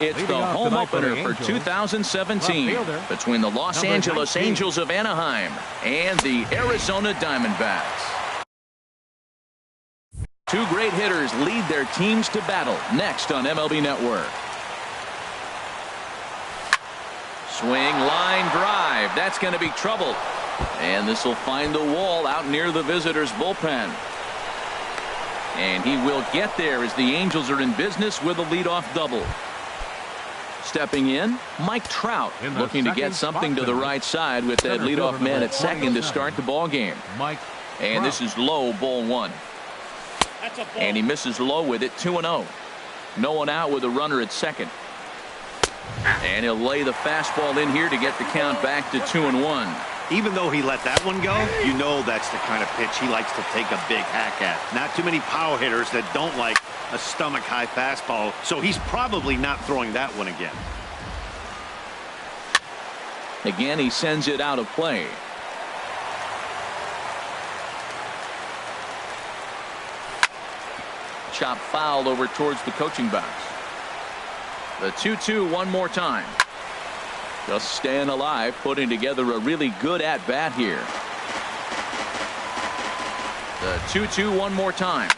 [SPEAKER 1] it's the home opener for 2017 between the Los Angeles Angels of Anaheim and the Arizona Diamondbacks. Two great hitters lead their teams to battle next on MLB Network. Swing, line drive. That's going to be trouble. And this will find the wall out near the visitors' bullpen. And he will get there as the Angels are in business with a leadoff double. Stepping in, Mike Trout, looking to get something to the right side with that leadoff man at second to start the ball game. And this is low, ball one. And he misses low with it, 2-0. No one out with a runner at second. And he'll lay the fastball in here to get the count back to 2-1.
[SPEAKER 3] Even though he let that one go, you know that's the kind of pitch he likes to take a big hack at. Not too many power hitters that don't like a stomach-high fastball, so he's probably not throwing that one again.
[SPEAKER 1] Again, he sends it out of play. Chop foul over towards the coaching box. The 2-2 one more time. Just staying alive, putting together a really good at-bat here. The 2-2 one more time.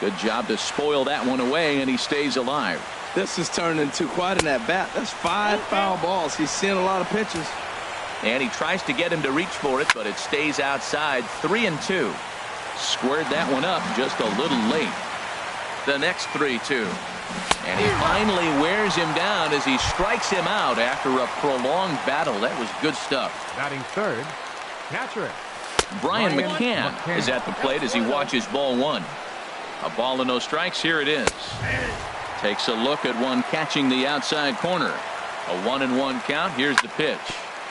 [SPEAKER 1] Good job to spoil that one away, and he stays alive.
[SPEAKER 2] This has turned into quite an at-bat. That's 5 foul balls. He's seeing a lot of pitches.
[SPEAKER 1] And he tries to get him to reach for it, but it stays outside. 3-2. Squared that one up just a little late. The next 3-2. And he finally wears him down as he strikes him out after a prolonged battle. That was good stuff.
[SPEAKER 4] Batting third, catcher.
[SPEAKER 1] Brian McCann is at the plate as he watches ball one. A ball and no strikes. Here it is. Takes a look at one catching the outside corner. A 1-1 count. Here's the pitch.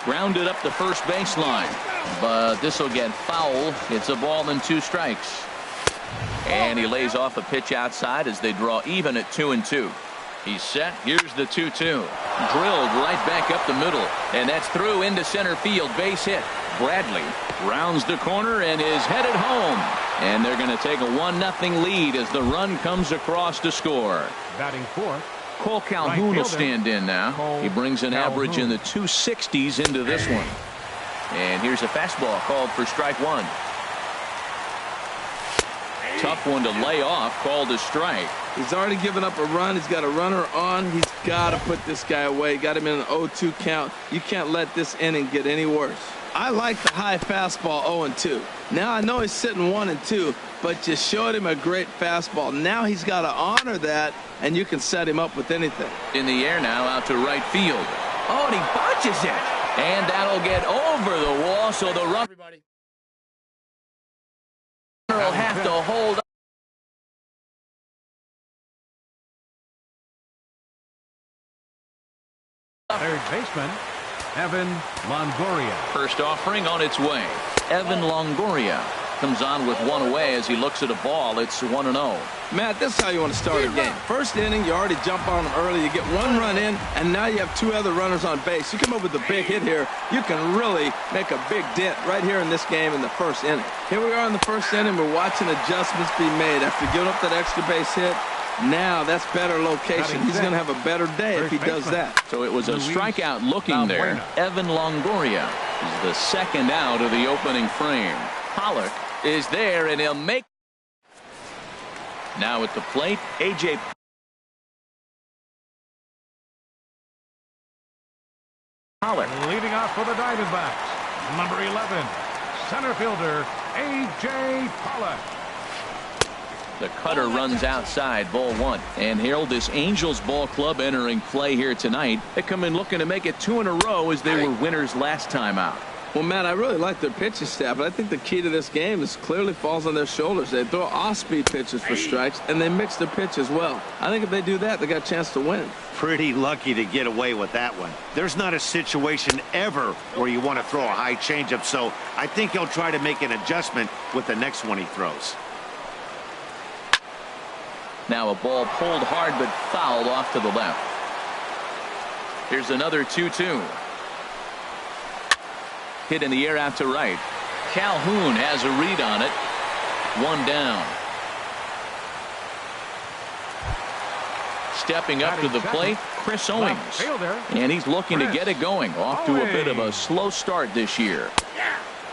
[SPEAKER 1] Grounded up the first baseline. But this will get foul. It's a ball and 2 strikes. And he lays off a pitch outside as they draw even at 2-2. He's set. Here's the 2-2. Drilled right back up the middle. And that's through into center field. Base hit. Bradley rounds the corner and is headed home. And they're going to take a 1-0 lead as the run comes across to score.
[SPEAKER 4] Batting fourth,
[SPEAKER 1] Cole Calhoun will stand in now. He brings an average in the 260s into this one. And here's a fastball called for strike one. Tough one to lay off, called a strike.
[SPEAKER 2] He's already given up a run. He's got a runner on. He's got to put this guy away. Got him in an 0-2 count. You can't let this inning get any worse. I like the high fastball 0-2. Now I know he's sitting 1-2, but you showed him a great fastball. Now he's got to honor that, and you can set him up with anything.
[SPEAKER 1] In the air now, out to right field. Oh, and he botches it. And that'll get over the wall, so the runner will have to hold up.
[SPEAKER 4] Third baseman, Evan Longoria.
[SPEAKER 1] First offering on its way. Evan Longoria comes on with one away as he looks at a ball. It's 1-0.
[SPEAKER 2] Matt, this is how you want to start a game. First inning, you already jump on them early. You get 1 run in, and now you have 2 other runners on base. You come up with a big hit here. You can really make a big dent right here in this game in the first inning. Here we are in the first inning. We're watching adjustments be made after giving up that extra base hit. Now that's better location. He's going to have a better day if he does that.
[SPEAKER 1] So it was a strikeout looking there. Evan Longoria is the second out of the opening frame. Pollock is there, and he'll make. Now at the plate, A.J. Pollock.
[SPEAKER 4] Leading off for the Diamondbacks, number 11, center fielder A.J. Pollock.
[SPEAKER 1] The cutter runs outside, ball one. And Harold, this Angels ball club entering play here tonight. They come in looking to make it 2 in a row as they were winners last time out.
[SPEAKER 2] Well, Matt, I really like their pitching staff, but I think the key to this game is clearly falls on their shoulders. They throw off-speed pitches for strikes, and they mix their pitch as well. I think if they do that, they got a chance to win.
[SPEAKER 3] Pretty lucky to get away with that one. There's not a situation ever where you want to throw a high changeup, so I think he'll try to make an adjustment with the next one he throws.
[SPEAKER 1] Now a ball pulled hard but fouled off to the left. Here's another 2-2. Hit in the air out to right. Calhoun has a read on it. One down. Stepping up to the plate, Chris Owings. And he's looking to get it going. Off to a bit of a slow start this year.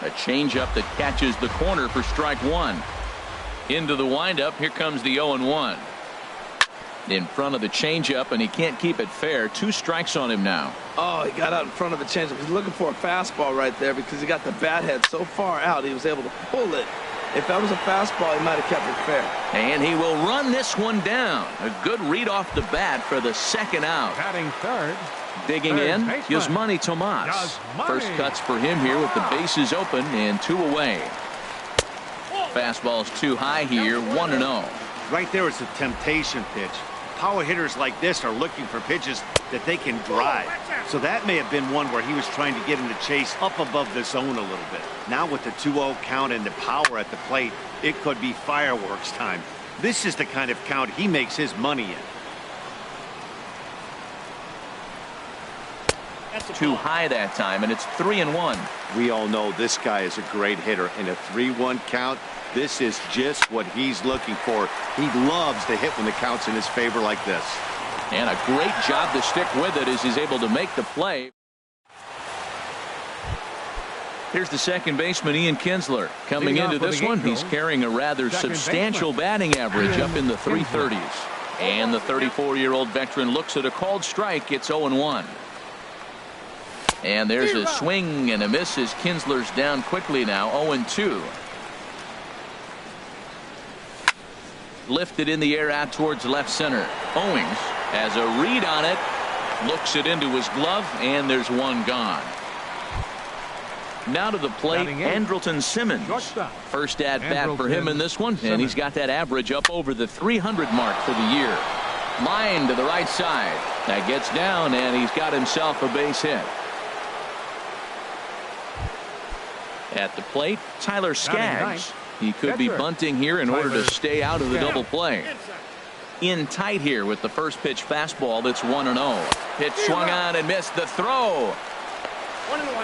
[SPEAKER 1] A changeup that catches the corner for strike one. Into the windup. Here comes the 0-1. In front of the changeup, and he can't keep it fair. 2 strikes on him now.
[SPEAKER 2] Oh, he got out in front of the changeup. He's looking for a fastball right there because he got the bat head so far out he was able to pull it. If that was a fastball, he might have kept it fair.
[SPEAKER 1] And he will run this one down. A good read off the bat for the second out.
[SPEAKER 4] Batting third.
[SPEAKER 1] Digging in, Yasmani Tomas. First cuts for him here with the bases open and 2 away. Fastball's too high here, 1-0.
[SPEAKER 3] Right there is a temptation pitch. Power hitters like this are looking for pitches that they can drive. So that may have been one where he was trying to get him to chase up above the zone a little bit. Now with the 2-0 count and the power at the plate, it could be fireworks time. This is the kind of count he makes his money in.
[SPEAKER 1] Too high that time, and it's 3-1.
[SPEAKER 3] We all know this guy is a great hitter. In a 3-1 count, this is just what he's looking for. He loves to hit when the count's in his favor like this.
[SPEAKER 1] And a great job to stick with it as he's able to make the play. Here's the second baseman, Ian Kinsler. Coming into this one, he's carrying a rather substantial batting average up in the 330s. And the 34-year-old veteran looks at a called strike. It's 0-1. And there's a swing and a miss as Kinsler's down quickly now, 0-2. Lifted in the air out towards left center. Owings has a read on it. Looks it into his glove, and there's one gone. Now to the plate, Andrelton Simmons. First at bat for him in this one, and he's got that average up over the 300 mark for the year. Line to the right side. That gets down, and he's got himself a base hit. At the plate, Tyler Skaggs. He could be bunting here in order to stay out of the double play. In tight here with the first pitch fastball. That's 1-0. Pitch swung on and missed the throw.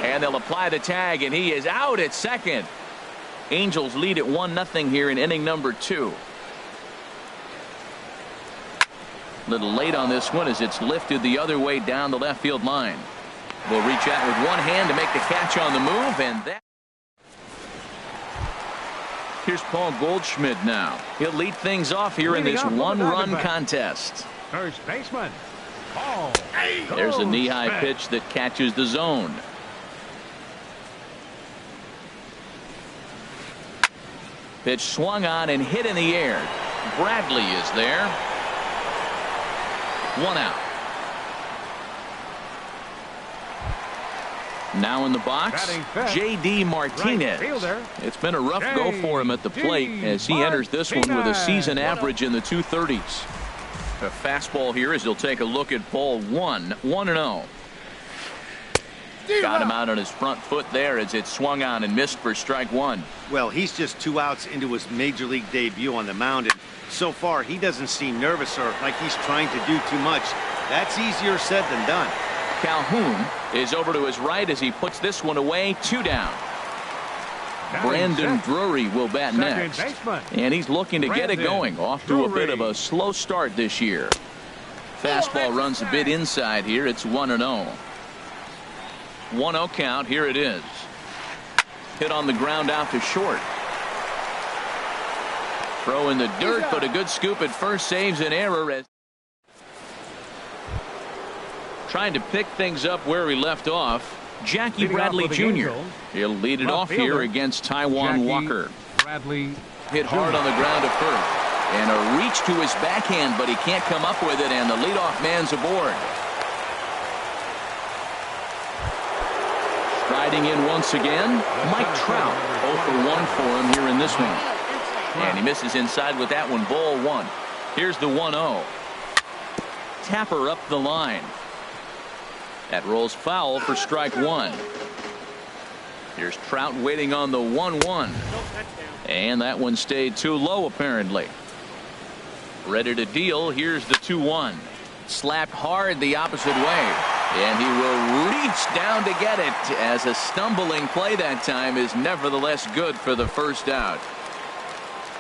[SPEAKER 1] And they'll apply the tag, and he is out at second. Angels lead at 1-0 here in inning number 2. Little late on this one as it's lifted the other way down the left field line. Will reach out with one hand to make the catch on the move, and that. Here's Paul Goldschmidt now. He'll lead things off here in this one-run contest.
[SPEAKER 4] First baseman, Paul.
[SPEAKER 1] There's a knee-high pitch that catches the zone. Pitch swung on and hit in the air. Bradley is there. 1 out. Now in the box, J.D. Martinez. It's been a rough go for him at the plate as he enters this one with a season average in the 230s. A fastball here as he'll take a look at ball 1. 1-0. Got him out on his front foot there as it swung on and missed for strike 1.
[SPEAKER 3] Well, he's just 2 outs into his major league debut on the mound, and so far he doesn't seem nervous or like he's trying to do too much. That's easier said than done.
[SPEAKER 1] Calhoun is over to his right as he puts this one away. 2 down. Brandon Drury will bat next. And he's looking to get it going. Off to a bit of a slow start this year. Fastball runs a bit inside here. It's 1-0. 1-0 count. Here it is. Hit on the ground out to short. Throw in the dirt, but a good scoop at first saves an error as trying to pick things up where he left off. Jackie Bradley Jr. He'll lead it off here against Taijuan Walker.
[SPEAKER 4] Bradley
[SPEAKER 1] hit hard on the ground to first. And a reach to his backhand, but he can't come up with it, and the leadoff man's aboard. Striding in once again, Mike Trout. 0 for 1 for him here in this one. And he misses inside with that one. Ball 1. Here's the 1-0. Tapper up the line. That rolls foul for strike 1. Here's Trout waiting on the 1-1. And that one stayed too low apparently. Ready to deal. Here's the 2-1. Slapped hard the opposite way. And he will reach down to get it, as a stumbling play that time is nevertheless good for the first out.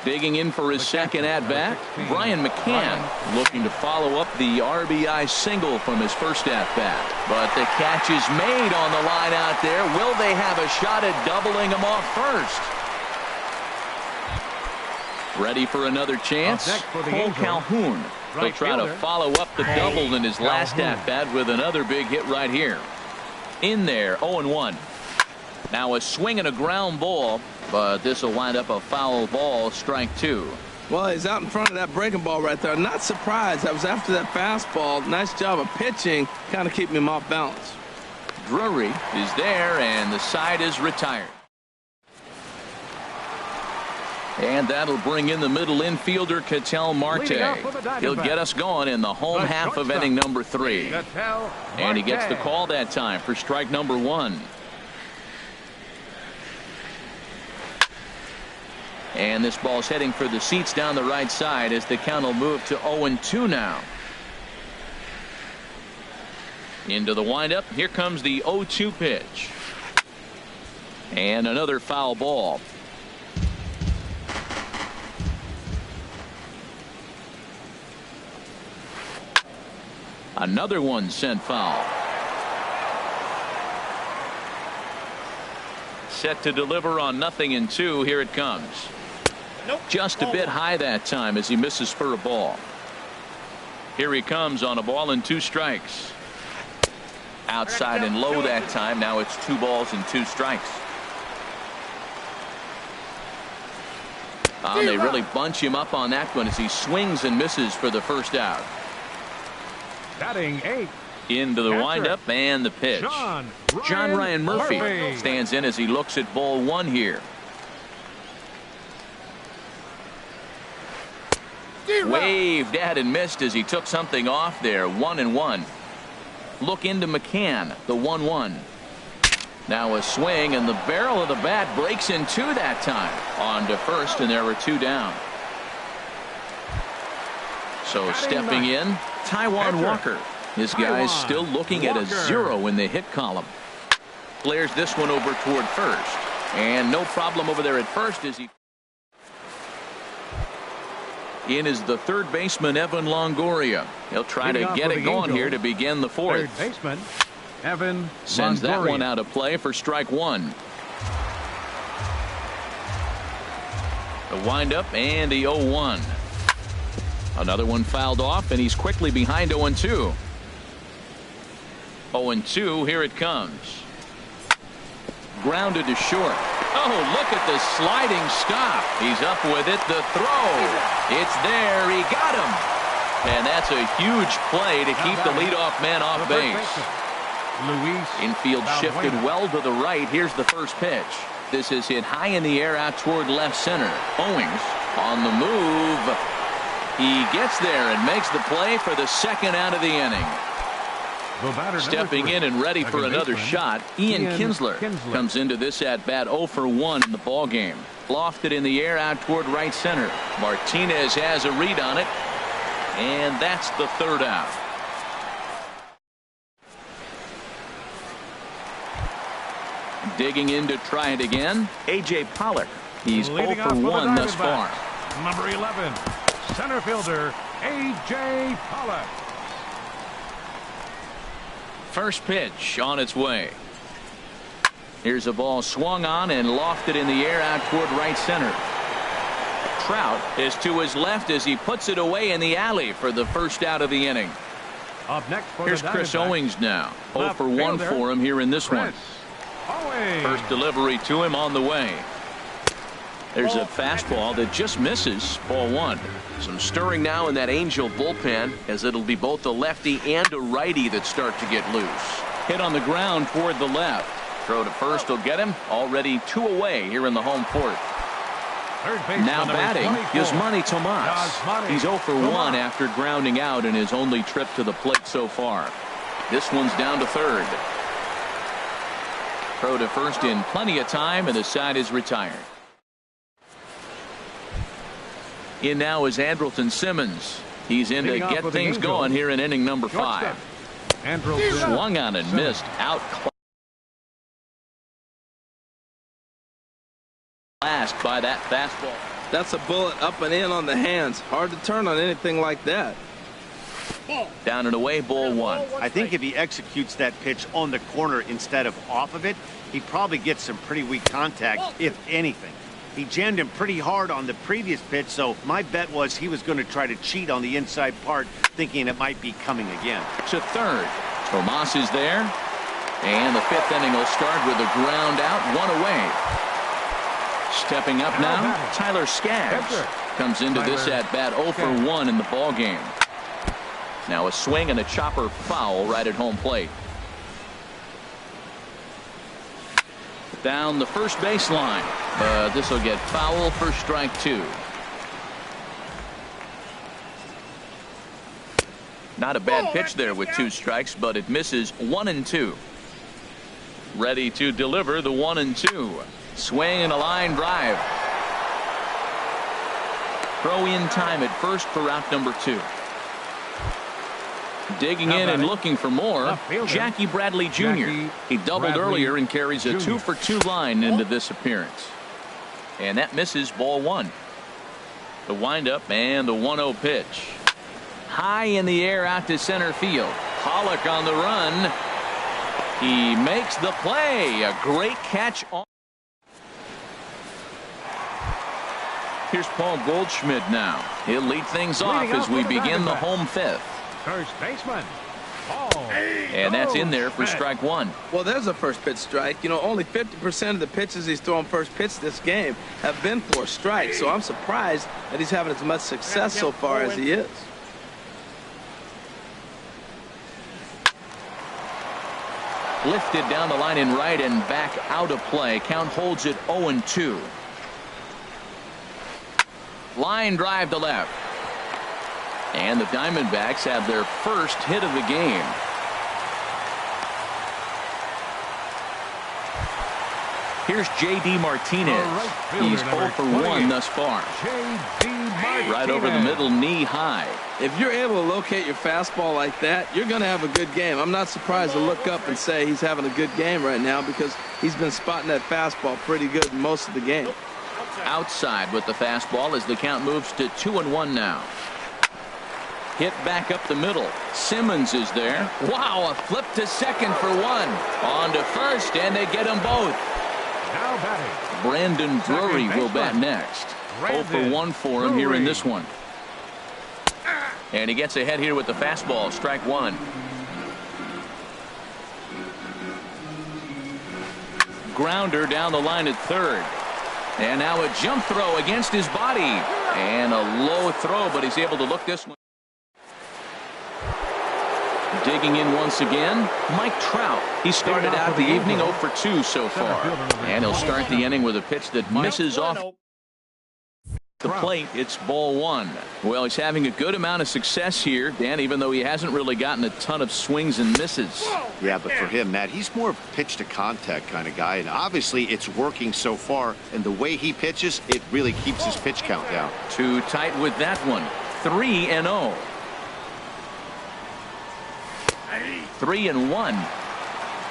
[SPEAKER 1] Digging in for his second at-bat, Brian McCann looking to follow up the RBI single from his first at-bat. But the catch is made on the line out there. Will they have a shot at doubling him off first? Ready for another chance? Cole Calhoun. He'll try to follow up the double in his last at-bat with another big hit right here. In there, 0-1. Now a swing and a ground ball, but this will wind up a foul ball, strike two.
[SPEAKER 2] Well, he's out in front of that breaking ball right there. Not surprised. I was after that fastball. Nice job of pitching, kind of keeping him off balance.
[SPEAKER 1] Drury is there, and the side is retired. And that'll bring in the middle infielder, Ketel Marte. He'll get us going in the home half of inning number 3. And he gets the call that time for strike number 1. And this ball's heading for the seats down the right side as the count will move to 0-2 now. Into the windup. Here comes the 0-2 pitch. And another foul ball. Another one sent foul. Set to deliver on 0-2. Here it comes. Just a bit high that time as he misses for a ball. Here he comes on a ball and 2 strikes. Outside and low that time. Now it's 2 balls and 2 strikes. They really bunch him up on that one as he swings and misses for the first out.
[SPEAKER 4] Batting 8.
[SPEAKER 1] Into the windup and the pitch. John Ryan Murphy stands in as he looks at ball 1 here. Waved at and missed as he took something off there. 1-1. Look into McCann, the 1-1. Now a swing, and the barrel of the bat breaks in 2 that time. On to first, and there were 2 down. So stepping in, Taijuan Walker. This guy's still looking at a 0 in the hit column. Flares this one over toward first. And no problem over there at first as he... In is the third baseman, Evan Longoria. He'll try to get it going here to begin the 4th.
[SPEAKER 4] Third baseman, Evan
[SPEAKER 1] sends that
[SPEAKER 4] Longoria.
[SPEAKER 1] one out of play for strike 1. The windup and the 0-1. Another one fouled off, and he's quickly behind 0-2. 0-2, here it comes. Grounded to short. Oh, look at the sliding stop. He's up with it. The throw. It's there. He got him. And that's a huge play to keep the leadoff man off base. Infield shifted well to the right. Here's the first pitch. This is hit high in the air out toward left center. Owings on the move. He gets there and makes the play for the second out of the inning. Stepping in and ready for another shot, Ian Kinsler comes into this at-bat 0 for 1 in the ball game. Lofted in the air out toward right center. Martinez has a read on it, and that's the third out. Digging in to try it again, A.J. Pollock. He's 0 for 1 thus far.
[SPEAKER 4] Number 11, center fielder A.J. Pollock.
[SPEAKER 1] First pitch on its way. Here's a ball swung on and lofted in the air out toward right center. Trout is to his left as he puts it away in the alley for the first out of the inning.
[SPEAKER 4] Up next for
[SPEAKER 1] Here's Chris Owings now. 0 for 1 for him here in this one. First delivery to him on the way. There's a fastball that just misses. Ball 1. Some stirring now in that Angel bullpen, as it'll be both a lefty and a righty that start to get loose. Hit on the ground toward the left. Throw to first will get him. Already 2 away here in the home 4th. Now batting, Yasmani Tomas. He's 0 for 1 after grounding out in his only trip to the plate so far. This one's down to third. Throw to first in plenty of time, and the side is retired. In now is Andrelton Simmons. He's in to get things going here in inning number 5. Swung on and missed. Outclassed by that fastball.
[SPEAKER 2] That's a bullet up and in on the hands. Hard to turn on anything like that.
[SPEAKER 1] Down and away, ball one.
[SPEAKER 3] I think if he executes that pitch on the corner instead of off of it, he probably gets some pretty weak contact, if anything. He jammed him pretty hard on the previous pitch, so my bet was he was going to try to cheat on the inside part, thinking it might be coming again.
[SPEAKER 1] To third. Tomas is there. And the fifth inning will start with a ground out, one away. Stepping up now, Tyler Skaggs comes into this at-bat 0 for 1 in the ball game. Now a swing and a chopper foul right at home plate. Down the first baseline, but this will get foul for strike 2. Not a bad pitch there with 2 strikes, but it misses 1 and 2. Ready to deliver the 1 and 2. Swing and a line drive. Throw in time at first for out number 2. Digging in and looking for more, Jackie Bradley Jr. He doubled earlier and carries a 2 for 2 line into this appearance. And that misses ball 1. The windup and the 1-0 pitch. High in the air out to center field. Pollock on the run. He makes the play. A great catch on. Here's Paul Goldschmidt now. He'll lead things off as we begin the home fifth.
[SPEAKER 4] First baseman.
[SPEAKER 1] And that's in there for strike 1.
[SPEAKER 2] Well, there's a first pitch strike. You know, only 50% of the pitches he's throwing first pitch this game have been for strikes. So I'm surprised that he's having as much success so far as he is.
[SPEAKER 1] Lifted down the line in right and back out of play. Count holds it 0-2. Line drive to left. And the Diamondbacks have their first hit of the game. Here's J.D. Martinez. He's 0 for 1 thus far. Right over the middle, knee high.
[SPEAKER 2] If you're able to locate your fastball like that, you're going to have a good game. I'm not surprised to look up and say he's having a good game right now because he's been spotting that fastball pretty good most of the game.
[SPEAKER 1] Outside with the fastball as the count moves to 2-1 now. Hit back up the middle. Simmons is there. Wow, a flip to second for 1. On to first, and they get them both.
[SPEAKER 4] Now batting,
[SPEAKER 1] Brandon Drury will bat next. 0 for 1 for him here in this one. And he gets ahead here with the fastball. Strike 1. Grounder down the line at third. And now a jump throw against his body. And a low throw, but he's able to look this one. Digging in once again, Mike Trout. He started out the evening 0 for 2 so far. And he'll start the inning with a pitch that misses off the plate. It's ball 1. Well, he's having a good amount of success here, Dan, even though he hasn't really gotten a ton of swings and misses.
[SPEAKER 3] Yeah, but for him, Matt, he's more of a pitch to contact kind of guy, and obviously it's working so far, and the way he pitches, it really keeps his pitch count down.
[SPEAKER 1] Too tight with that one. 3-0. 3-1.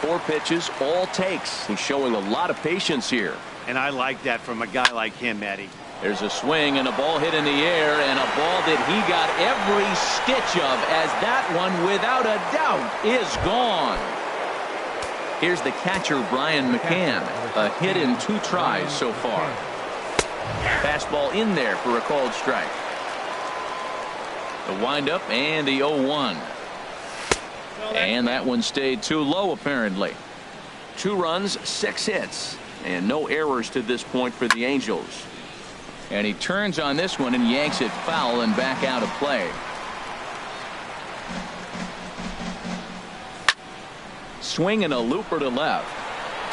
[SPEAKER 1] 4 pitches, all takes. He's showing a lot of patience here.
[SPEAKER 3] And I like that from a guy like him, Matty.
[SPEAKER 1] There's a swing and a ball hit in the air, and a ball that he got every stitch of, as that one, without a doubt, is gone. Here's the catcher, Brian McCann. A hit in 2 tries so far. Fastball in there for a called strike. The windup and the 0-1. And that one stayed too low, apparently. 2 runs, 6 hits, and no errors to this point for the Angels. And he turns on this one and yanks it foul and back out of play. Swing and a looper to left.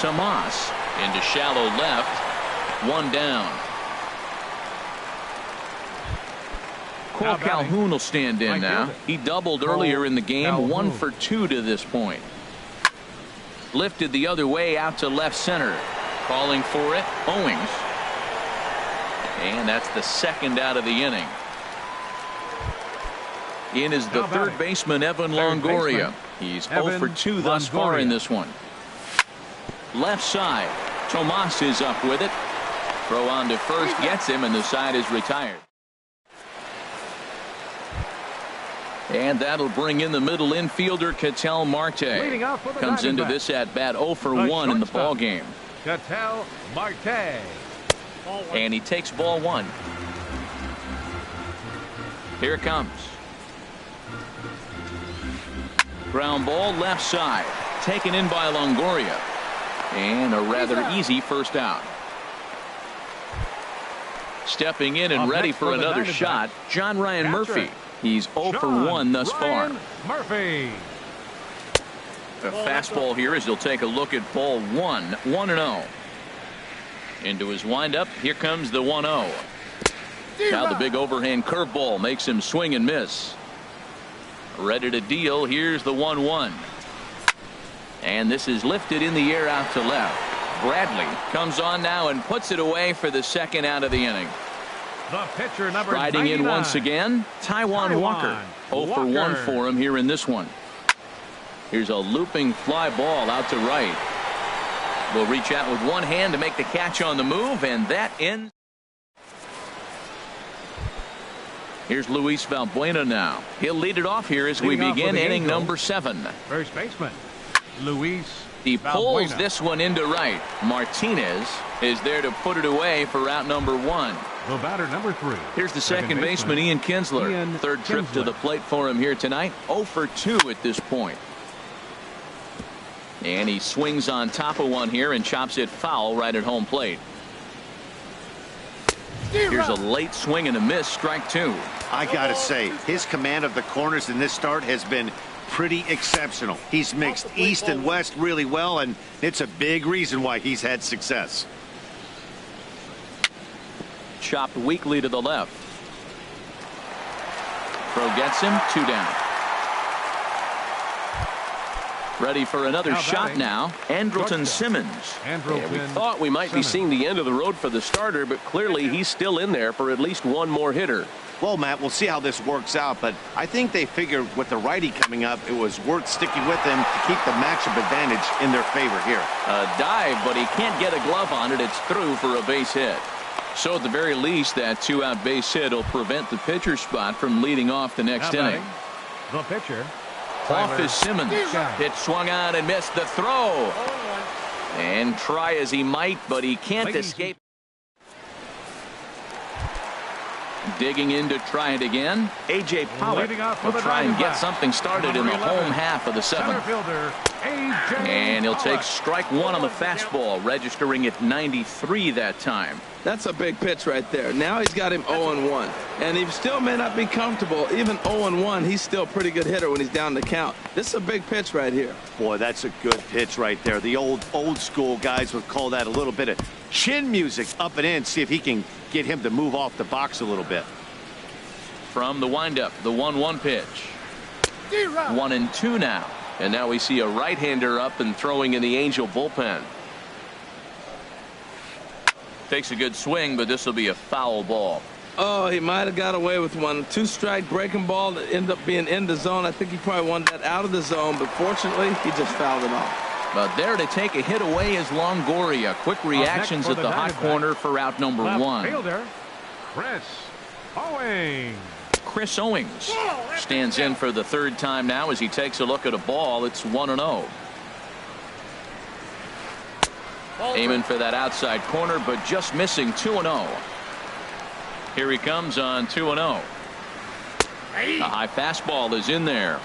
[SPEAKER 1] Tomas into shallow left. 1 down. Cole Calhoun will stand in now. He doubled earlier in the game. 1 for 2 to this point. Lifted the other way out to left center. Calling for it, Owings. And that's the second out of the inning. In is the third baseman, Evan Longoria. He's 0 for 2 thus far in this one. Left side. Tomas is up with it. Throw on to first gets him, and the side is retired. And that'll bring in the middle infielder, Ketel Marte. Comes into this at bat 0 for 1 in the ball game.
[SPEAKER 4] Ketel Marte.
[SPEAKER 1] And he takes ball 1. Here it comes. Ground ball left side. Taken in by Longoria. And a rather easy first out. Stepping in and ready for another shot, John Ryan Murphy. He's 0 for 1 thus far.
[SPEAKER 4] Murphy.
[SPEAKER 1] A fastball here as he'll take a look at ball 1. 1-0. Into his windup. Here comes the 1-0. Now the big overhand curveball makes him swing and miss. Ready to deal. Here's the 1-1. And this is lifted in the air out to left. Bradley comes on now and puts it away for the second out of the inning.
[SPEAKER 4] The pitcher, number
[SPEAKER 1] Riding
[SPEAKER 4] 99.
[SPEAKER 1] in once again, Taijuan Walker. 0 for 1 for him here in this one. Here's a looping fly ball out to right. Will reach out with one hand to make the catch on the move, and that ends. Here's Luis Valbuena now. He'll lead it off here as we begin inning number 7.
[SPEAKER 4] First baseman, Luis.
[SPEAKER 1] He pulls
[SPEAKER 4] Valbuena.
[SPEAKER 1] this one into right. Martinez is there to put it away for out number 1.
[SPEAKER 4] The batter, number 3.
[SPEAKER 1] Here's the second baseman, Ian Kinsler. Third trip to the plate for him here tonight. 0 for 2 at this point. And he swings on top of one here and chops it foul right at home plate. Here's a late swing and a miss. Strike 2.
[SPEAKER 3] I gotta say, his command of the corners in this start has been pretty exceptional. He's mixed east and west really well, and it's a big reason why he's had success.
[SPEAKER 1] Chopped weakly to the left. Throw gets him. 2 down. Ready for another shot now. Andrelton Simmons.
[SPEAKER 5] We thought we might be seeing the end of the road for the starter, but clearly he's still in there for at least one more hitter.
[SPEAKER 3] Well, Matt, we'll see how this works out, but I think they figured with the righty coming up, it was worth sticking with him to keep the matchup advantage in their favor here.
[SPEAKER 1] A dive, but he can't get a glove on it. It's through for a base hit. So at the very least, that 2-out base hit will prevent the pitcher spot from leading off the next inning.
[SPEAKER 4] The pitcher.
[SPEAKER 1] Off is Simmons. Hit swung on and missed the throw. And try as he might, but he can't escape. Digging in to try it again. A.J. Pollock will try and get something started in the home half of the 7th. And he'll take strike 1 on the fastball, registering at 93 that time.
[SPEAKER 2] That's a big pitch right there. Now he's got him 0-1. And he still may not be comfortable. Even 0-1, he's still a pretty good hitter when he's down the count. This is a big pitch right here.
[SPEAKER 3] Boy, that's a good pitch right there. The old school guys would call that a little bit of chin music up and in. See if he can get him to move off the box a little bit.
[SPEAKER 1] From the windup, the 1-1 pitch. 1-2 now. And now we see a right-hander up and throwing in the Angel bullpen. Takes a good swing, but this will be a foul ball.
[SPEAKER 2] Oh, he might have got away with one. 2-strike breaking ball that ended up being in the zone. I think he probably wanted that out of the zone, but fortunately, he just fouled it off.
[SPEAKER 1] But there to take a hit away is Longoria. Quick reactions at the hot corner for out number 1.
[SPEAKER 4] Fielder, Chris Owings.
[SPEAKER 1] Chris Owings stands in for the 3rd time now as he takes a look at a ball. It's 1-0. Aiming for that outside corner, but just missing. 2-0. Here he comes on 2-0. A high fastball is in there.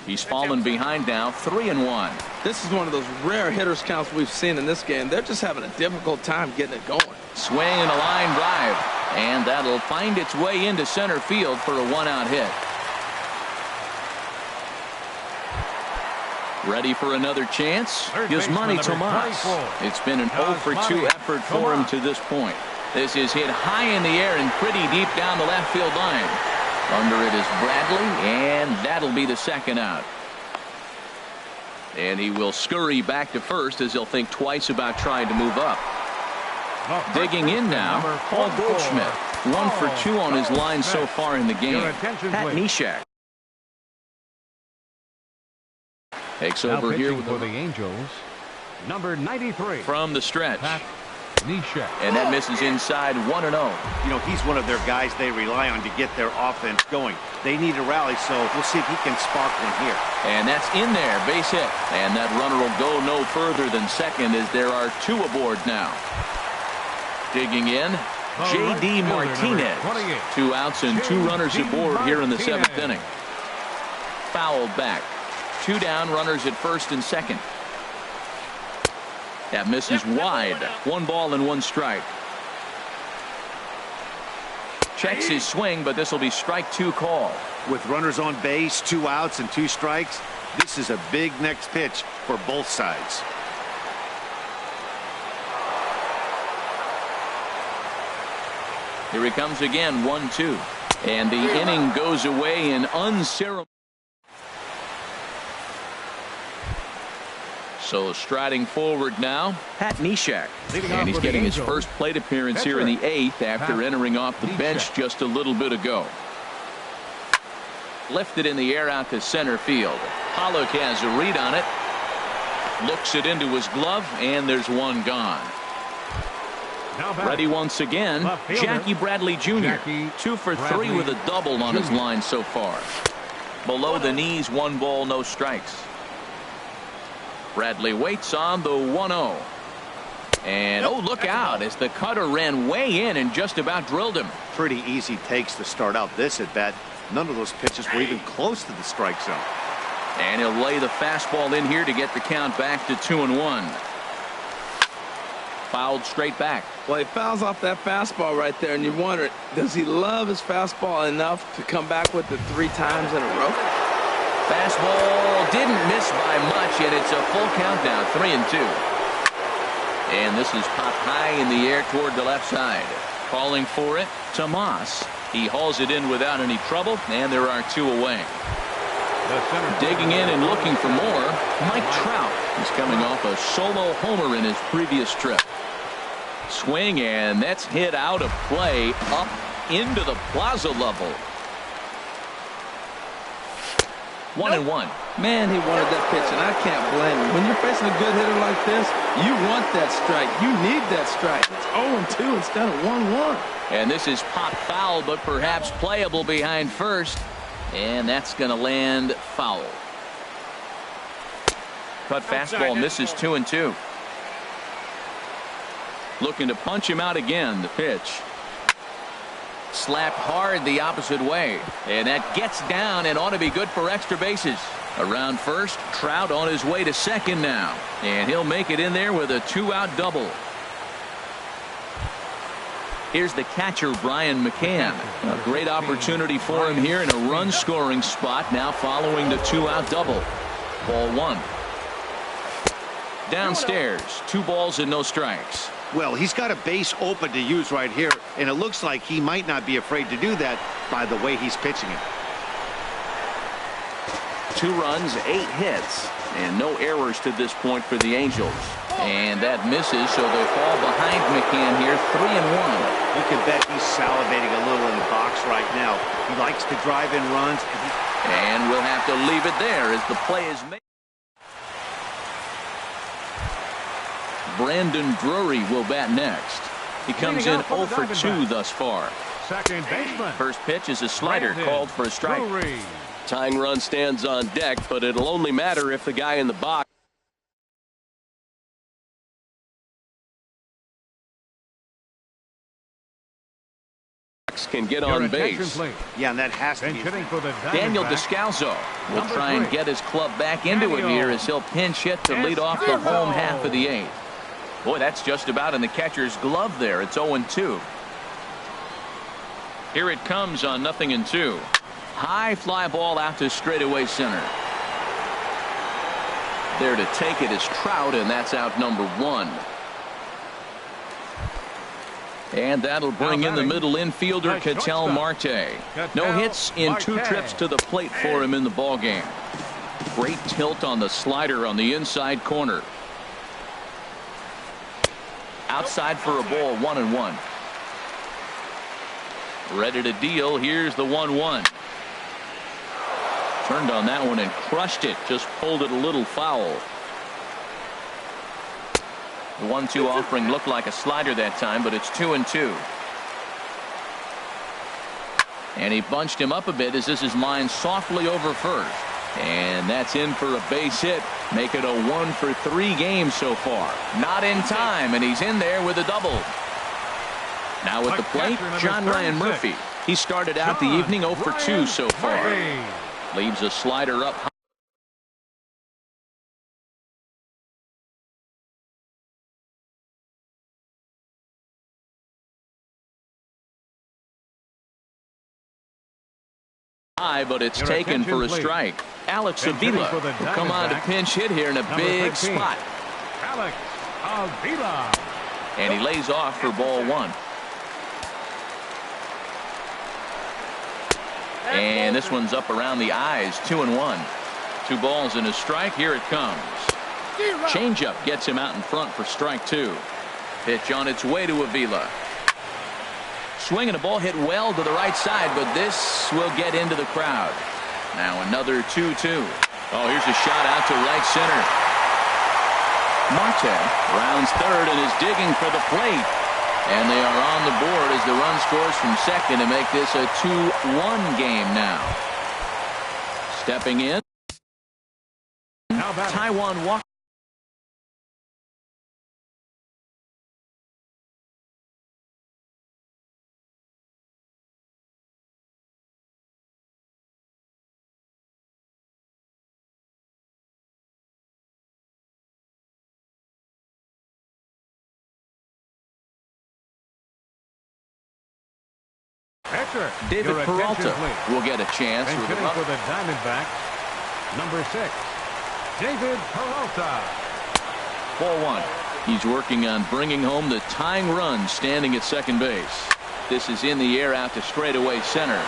[SPEAKER 1] He's fallen behind now. 3-1.
[SPEAKER 2] This is one of those rare hitters counts we've seen in this game. They're just having a difficult time getting it going.
[SPEAKER 1] Swing and a line drive, and that'll find its way into center field for a 1-out hit. Ready for another chance? Yasmani Tomas. It's been an 0 for 2 effort for him to this point. This is hit high in the air and pretty deep down the left field line. Under it is Bradley, and that'll be the 2nd out. And he will scurry back to first as he'll think twice about trying to move up. Digging in now, Paul Goldschmidt. 1 for 2 on his line so far in the game. Pat Neshek takes over here with
[SPEAKER 4] for the Angels, number 93
[SPEAKER 1] from the stretch.
[SPEAKER 4] Pat Neshek.
[SPEAKER 1] And that misses inside 1-0.
[SPEAKER 3] You know, he's one of their guys they rely on to get their offense going. They need a rally, so we'll see if he can spark one here.
[SPEAKER 1] And that's in there, base hit. And that runner will go no further than second as there are 2 aboard now. Digging in, J.D. Martinez. 2 outs and 2 runners aboard here in the 7th inning. Fouled back. 2 down, runners at first and second. That misses wide. 1 ball and 1 strike. Checks his swing, but this will be strike 2 call.
[SPEAKER 3] With runners on base, 2 outs and 2 strikes, this is a big next pitch for both sides.
[SPEAKER 1] Here he comes again, 1-2. And the inning goes away in unceremonious. So striding forward now, Pat Neshek. And he's getting his first plate appearance here in the 8th after entering off the bench just a little bit ago. Lifted in the air out to center field. Pollock has a read on it. Looks it into his glove, and there's 1 gone. Ready once again, Jackie Bradley Jr. 2 for 3 with a double on his line so far. Below the knees, 1 ball, no strikes. Bradley waits on the 1-0. And oh, look out as the cutter ran way in and just about drilled him.
[SPEAKER 3] Pretty easy takes to start out this at bat. None of those pitches were even close to the strike zone.
[SPEAKER 1] And he'll lay the fastball in here to get the count back to 2-1. Fouled straight back.
[SPEAKER 2] Well, he fouls off that fastball right there, and you wonder, does he love his fastball enough to come back with it 3 times in a row?
[SPEAKER 1] Fastball didn't miss by much, and it's a full count now, 3-2. And this is popped high in the air toward the left side. Calling for it, Tomas. He hauls it in without any trouble, and there are 2 away. Digging in and looking for more, Mike Trout. He's coming off a solo homer in his previous trip. Swing, and that's hit out of play up into the plaza level. 1-1.
[SPEAKER 2] Man, he wanted that pitch, and I can't blame him. When you're facing a good hitter like this, you want that strike. You need that strike. It's 0-2 instead of 1-1.
[SPEAKER 1] And this is popped foul, but perhaps playable behind first. And that's going to land foul. Cut fastball misses 2-2. Looking to punch him out again. The pitch. Slapped hard the opposite way. And that gets down and ought to be good for extra bases. Around first, Trout on his way to second now. And he'll make it in there with a 2-out double. Here's the catcher, Brian McCann. A great opportunity for him here in a run-scoring spot now following the 2-out double. Ball 1. Downstairs, 2 balls and no strikes.
[SPEAKER 3] Well, he's got a base open to use right here, and it looks like he might not be afraid to do that by the way he's pitching it.
[SPEAKER 1] 2 runs, 8 hits, and no errors to this point for the Angels. And that misses, so they fall behind McCann here, 3-1.
[SPEAKER 3] You can bet he's salivating a little in the box right now. He likes to drive in runs.
[SPEAKER 1] And we'll have to leave it there as the play is made. Brandon Drury will bat next. He comes in 0 for 2 thus far.
[SPEAKER 4] Second baseman.
[SPEAKER 1] First pitch is a slider called for a strike.
[SPEAKER 4] Drury.
[SPEAKER 5] Tying run stands on deck, but it'll only matter if the guy in the box can get on base.
[SPEAKER 3] Yeah, and that has to be.
[SPEAKER 1] Daniel Descalzo will try and get his club back into it here as he'll pinch hit to lead off the home half of the 8th. Boy, that's just about in the catcher's glove there. It's 0-2. Here it comes on 0-2. High fly ball out to straightaway center. There to take it is Trout, and that's out number 1. And that'll bring in the middle infielder, Ketel Marte. No hits in 2 trips to the plate for him in the ballgame. Great tilt on the slider on the inside corner. Outside for a ball, 1-1. Ready to deal. Here's the 1-1. Turned on that one and crushed it. Just pulled it a little foul. The 1-2 offering looked like a slider that time, but it's 2-2. And he bunched him up a bit as this is lined softly over first. And that's in for a base hit. Make it a 1-for-3 game so far. Not in time, and he's in there with a double. Now with the plate, John Ryan Murphy. He started out the evening 0-for-2 so far. Leaves a slider up high, but it's taken for a strike. Alex Avila will come on to pinch hit here in a big spot.
[SPEAKER 4] Alex Avila.
[SPEAKER 1] And he lays off for ball 1. And this one's up around the eyes, 2-1. 2 balls and a strike. Here it comes. Changeup gets him out in front for strike 2. Pitch on its way to Avila. Swinging a ball hit well to the right side, but this will get into the crowd. Now another 2-2. Oh, here's a shot out to right center. Marte rounds third and is digging for the plate. And they are on the board as the run scores from second to make this a 2-1 game now. Stepping in, Taijuan Walker. David Peralta will get a chance
[SPEAKER 4] for the Diamondbacks. Number 6, David Peralta.
[SPEAKER 1] Ball 1. He's working on bringing home the tying run standing at second base. This is in the air out to straightaway center.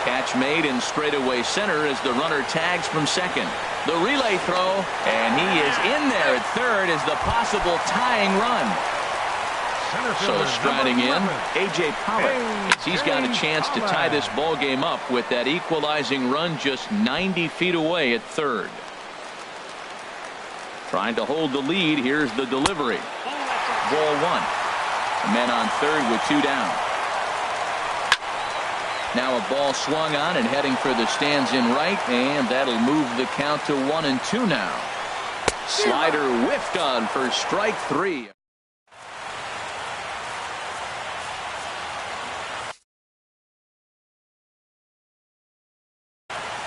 [SPEAKER 1] Catch made in straightaway center as the runner tags from second. The relay throw, and he is in there at third as the possible tying run. So striding in, A.J. Pollock. He's got a chance to tie this ball game up with that equalizing run just 90 feet away at third. Trying to hold the lead. Here's the delivery. Ball 1. Men on third with 2 down. Now a ball swung on and heading for the stands in right, and that'll move the count to 1-2 now. Slider whiffed on for strike 3.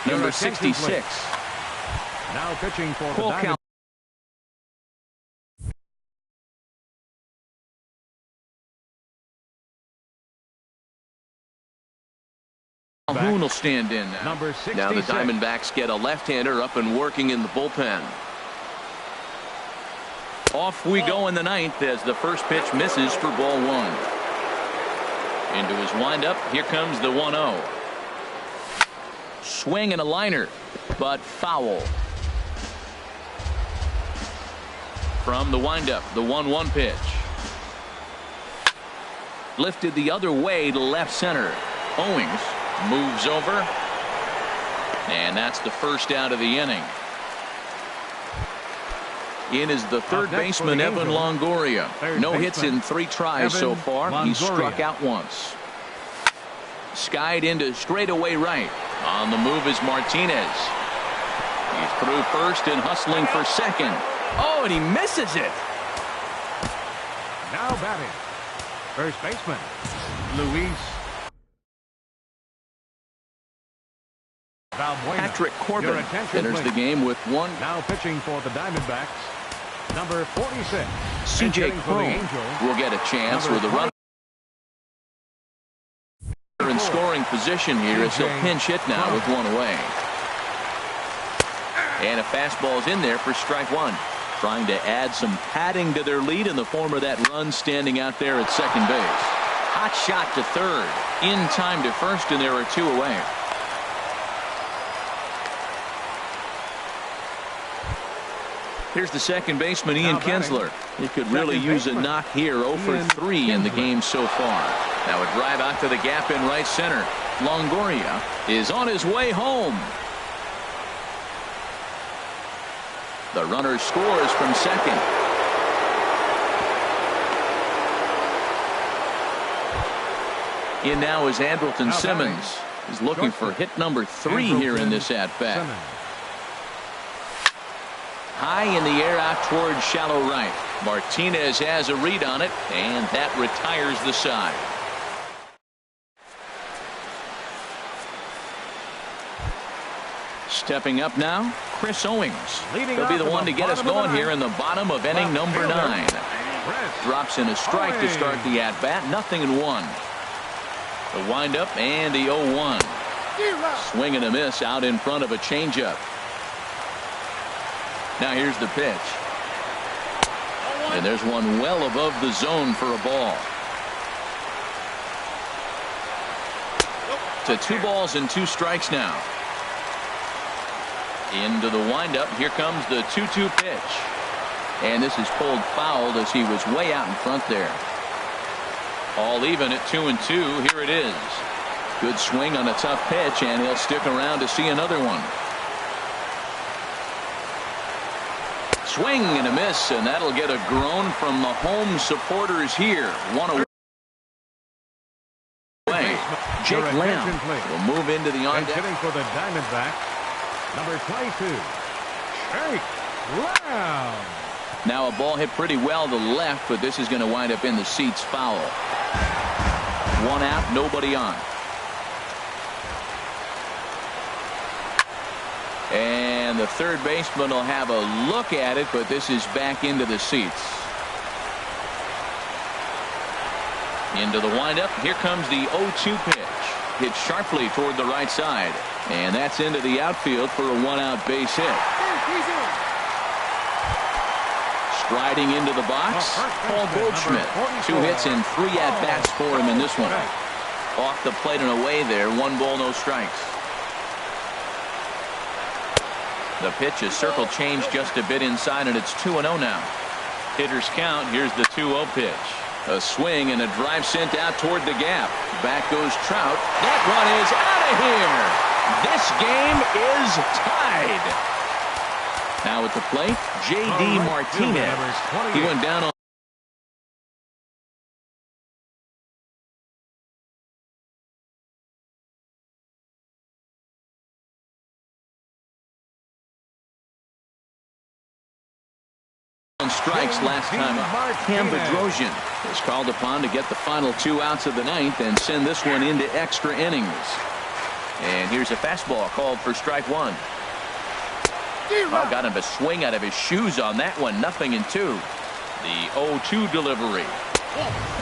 [SPEAKER 1] Number 66.
[SPEAKER 4] Now pitching for
[SPEAKER 1] Full
[SPEAKER 4] the
[SPEAKER 1] count. Calhoun will stand in now.
[SPEAKER 4] Number 66.
[SPEAKER 5] Now the Diamondbacks get a left-hander up and working in the bullpen.
[SPEAKER 1] Off we go in the 9th as the first pitch misses for ball 1. Into his windup. Here comes the 1-0. Swing and a liner, but foul. From the windup, the 1-1 pitch. Lifted the other way to left center. Owings moves over, and that's the first out of the inning. In is the third baseman, Evan Longoria. No hits in 3 tries so far. He struck out once. Skied into straightaway right. On the move is Martinez. He's through first and hustling for second. Oh, and he misses it.
[SPEAKER 4] Now batting, first baseman, Luis Valbuena.
[SPEAKER 1] Patrick Corbin enters the game with 1.
[SPEAKER 4] Now pitching for the Diamondbacks, number 46.
[SPEAKER 1] C.J. Cron will get a chance with a run. In scoring position here as he'll pinch hit now with 1 away. And a fastball's in there for strike 1. Trying to add some padding to their lead in the form of that run standing out there at second base. Hot shot to third. In time to first, and there are 2 away. Here's the second baseman, Ian Kinsler. He could really use a knock here. 0 for 3 in the game so far. Now a drive out to the gap in right center. Longoria is on his way home. The runner scores from second. In now is Andrelton Simmons. He's looking for hit number 3 here in this at-bat. High in the air out towards shallow right. Martinez has a read on it, and that retires the side. Stepping up now, Chris Owings. He'll be the one to get us going here in the bottom of inning number 9. Drops in a strike to start the at-bat. 0-1. The windup and the 0-1. Swing and a miss out in front of a changeup. Now here's the pitch. And there's one well above the zone for a ball. To 2 balls and 2 strikes now. Into the windup. Here comes the 2-2 pitch. And this is pulled foul as he was way out in front there. All even at 2-2. Here it is. Good swing on a tough pitch, and he'll stick around to see another one. Swing and a miss, and that'll get a groan from the home supporters here. 1 away. Jake Lamb will move into the on-deck.
[SPEAKER 4] Hitting for the Diamondbacks, number 22, Jake Lamb.
[SPEAKER 1] Now a ball hit pretty well to the left, but this is going to wind up in the seats foul. 1 out, nobody on. And the third baseman will have a look at it, but this is back into the seats. Into the windup. Here comes the 0-2 pitch. Hit sharply toward the right side. And that's into the outfield for a 1-out base hit. Striding into the box, Paul Goldschmidt. 2 hits and 3 at-bats for him in this one. Off the plate and away there. 1 ball, no strikes. The pitch is circle changed just a bit inside, and it's 2-0 now. Hitters count. Here's the 2-0 pitch. A swing and a drive sent out toward the gap. Back goes Trout. That one is out of here. This game is tied. Now at the plate, J.D. Martinez. He went down on strikes last time. Cam Bedrosian is called upon to get the final 2 outs of the 9th and send this one into extra innings. And here's a fastball called for strike 1. Oh, got him a swing out of his shoes on that one. 0-2. The 0-2 delivery.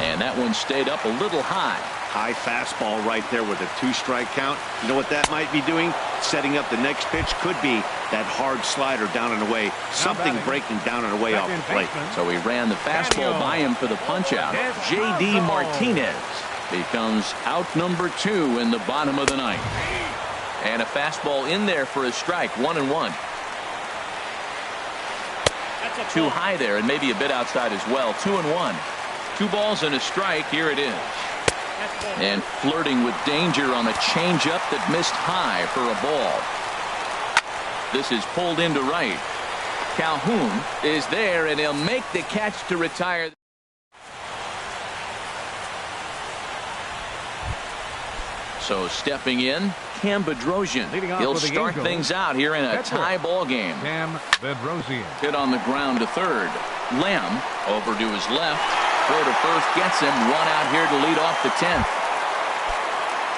[SPEAKER 1] And that one stayed up a little high.
[SPEAKER 3] High fastball right there with a 2-strike count. You know what that might be doing? Setting up the next pitch. Could be that hard slider down and away. Something breaking down and away off the plate.
[SPEAKER 1] So he ran the fastball by him for the punch out. J.D. Martinez becomes out number 2 in the bottom of the 9th. And a fastball in there for a strike. 1-1. Too high there and maybe a bit outside as well. 2-1. 2 balls and a strike. Here it is. And flirting with danger on a changeup that missed high for a ball. This is pulled into right. Calhoun is there, and he'll make the catch to retire. So stepping in, Cam Bedrosian. He'll start things out here in a tie ball game.
[SPEAKER 4] Cam Bedrosian.
[SPEAKER 1] Hit on the ground to third. Lamb over to his left. Throw to first gets him. 1 out here to lead off the 10th.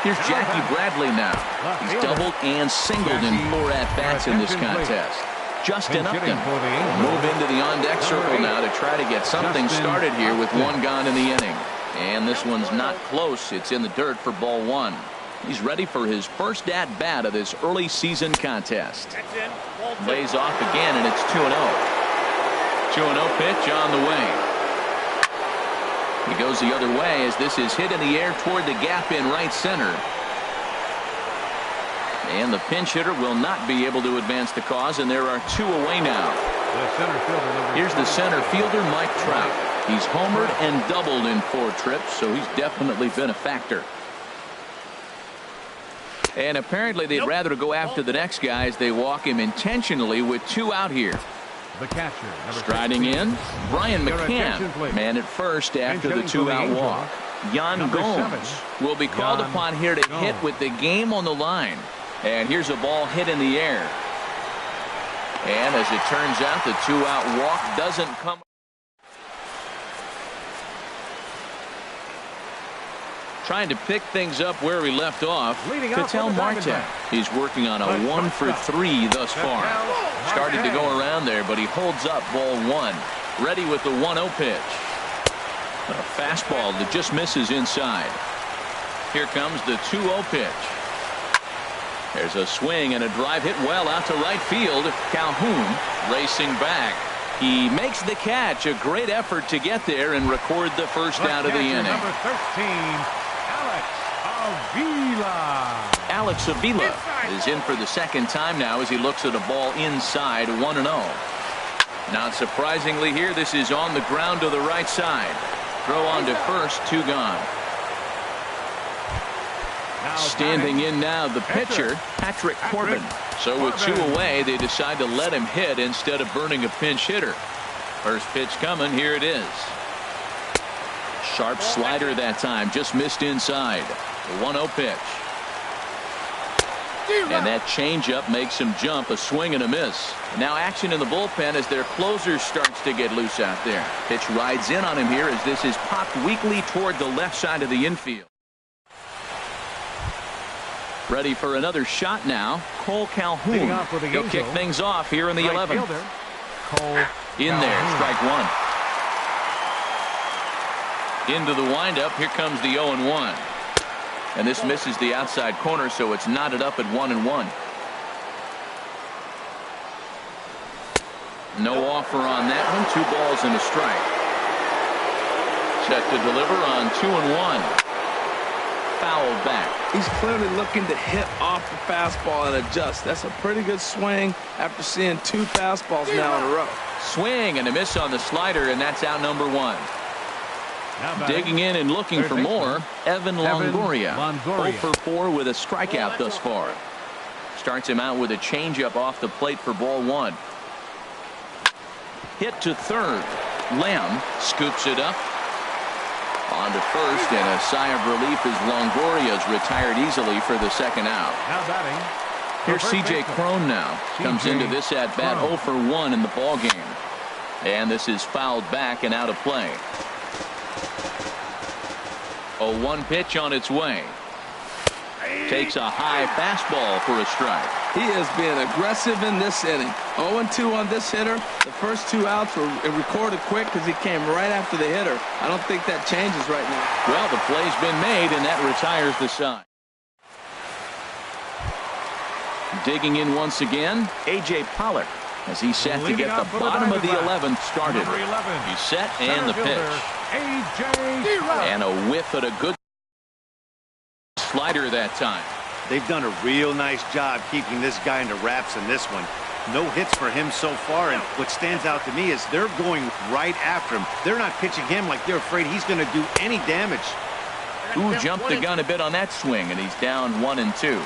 [SPEAKER 1] Here's Jackie Bradley now. He's doubled and singled in 4 at-bats in this contest. Justin Upton will move into the on-deck circle now to try to get something started here with 1 gone in the inning. And this one's not close. It's in the dirt for ball 1. He's ready for his first at-bat of this early season contest. Lays off again, and it's 2-0. 2-0 pitch on the way. He goes the other way as this is hit in the air toward the gap in right center. And the pinch hitter will not be able to advance the cause, and there are 2 away now. Here's the center fielder, Mike Trout. He's homered and doubled in 4 trips, so he's definitely been a factor. And apparently they'd rather go after the next guy as they walk him intentionally with 2 out here.
[SPEAKER 4] The catcher,
[SPEAKER 1] striding in, Brian McCann, man at first after the 2-out walk. Yan Gomes will be called upon here to hit with the game on the line. And here's a ball hit in the air. And as it turns out, the 2-out walk doesn't come. Trying to pick things up where we left off. Ketel Marte. He's working on a 1 for 3 thus far. Started to go around there, but he holds up ball 1. Ready with the 1-0 pitch. A fastball that just misses inside. Here comes the 2-0 pitch. There's a swing and a drive hit well out to right field. Calhoun racing back. He makes the catch. A great effort to get there and record the first out of the inning.
[SPEAKER 4] Number 13,
[SPEAKER 1] Alex Avila is in for the second time now as he looks at a ball inside 1-0. Not surprisingly here, this is on the ground to the right side. Throw on to first, 2 gone. Standing in now the pitcher, Patrick Corbin. So with 2 away, they decide to let him hit instead of burning a pinch hitter. First pitch coming, here it is. Sharp slider that time, just missed inside. The 1-0 pitch. And that changeup makes him jump, a swing and a miss. Now action in the bullpen as their closer starts to get loose out there. Pitch rides in on him here as this is popped weakly toward the left side of the infield. Ready for another shot now. Cole Calhoun. He'll kick things off here in the 11th. In there, strike 1. Into the windup. Here comes the 0-1. And this misses the outside corner, so it's knotted up at 1-1. No offer on that one. 2 balls and a strike. Set to deliver on 2-1. Fouled back.
[SPEAKER 2] He's clearly looking to hit off the fastball and adjust. That's a pretty good swing after seeing 2 fastballs now in a row.
[SPEAKER 1] Swing and a miss on the slider, and that's out number 1. Digging in and looking for more, Evan Longoria. 0 for 4 with a strikeout thus far. Starts him out with a changeup off the plate for ball 1. Hit to third. Lamb scoops it up. On to first, and a sigh of relief as Longoria's retired easily for the second out.
[SPEAKER 4] Now batting.
[SPEAKER 1] Here's C.J. Cron now. Comes into this at-bat 0 for 1 in the ball game. And this is fouled back and out of play. A 1 pitch on its way. Takes a high fastball for a strike.
[SPEAKER 2] He is being aggressive in this inning. 0-2 on this hitter. The first 2 outs were recorded quick because he came right after the hitter. I don't think that changes right now.
[SPEAKER 1] Well, the play's been made, and that retires the side. Digging in once again, A.J. Pollard as he's set to get the bottom of the 11th started. He's set and the pitch. And a whiff at a good slider that time.
[SPEAKER 3] They've done a real nice job keeping this guy into wraps in this one. No hits for him so far, and what stands out to me is they're going right after him. They're not pitching him like they're afraid he's going to do any damage.
[SPEAKER 1] Ooh, jumped the gun a bit on that swing, and he's down 1-2.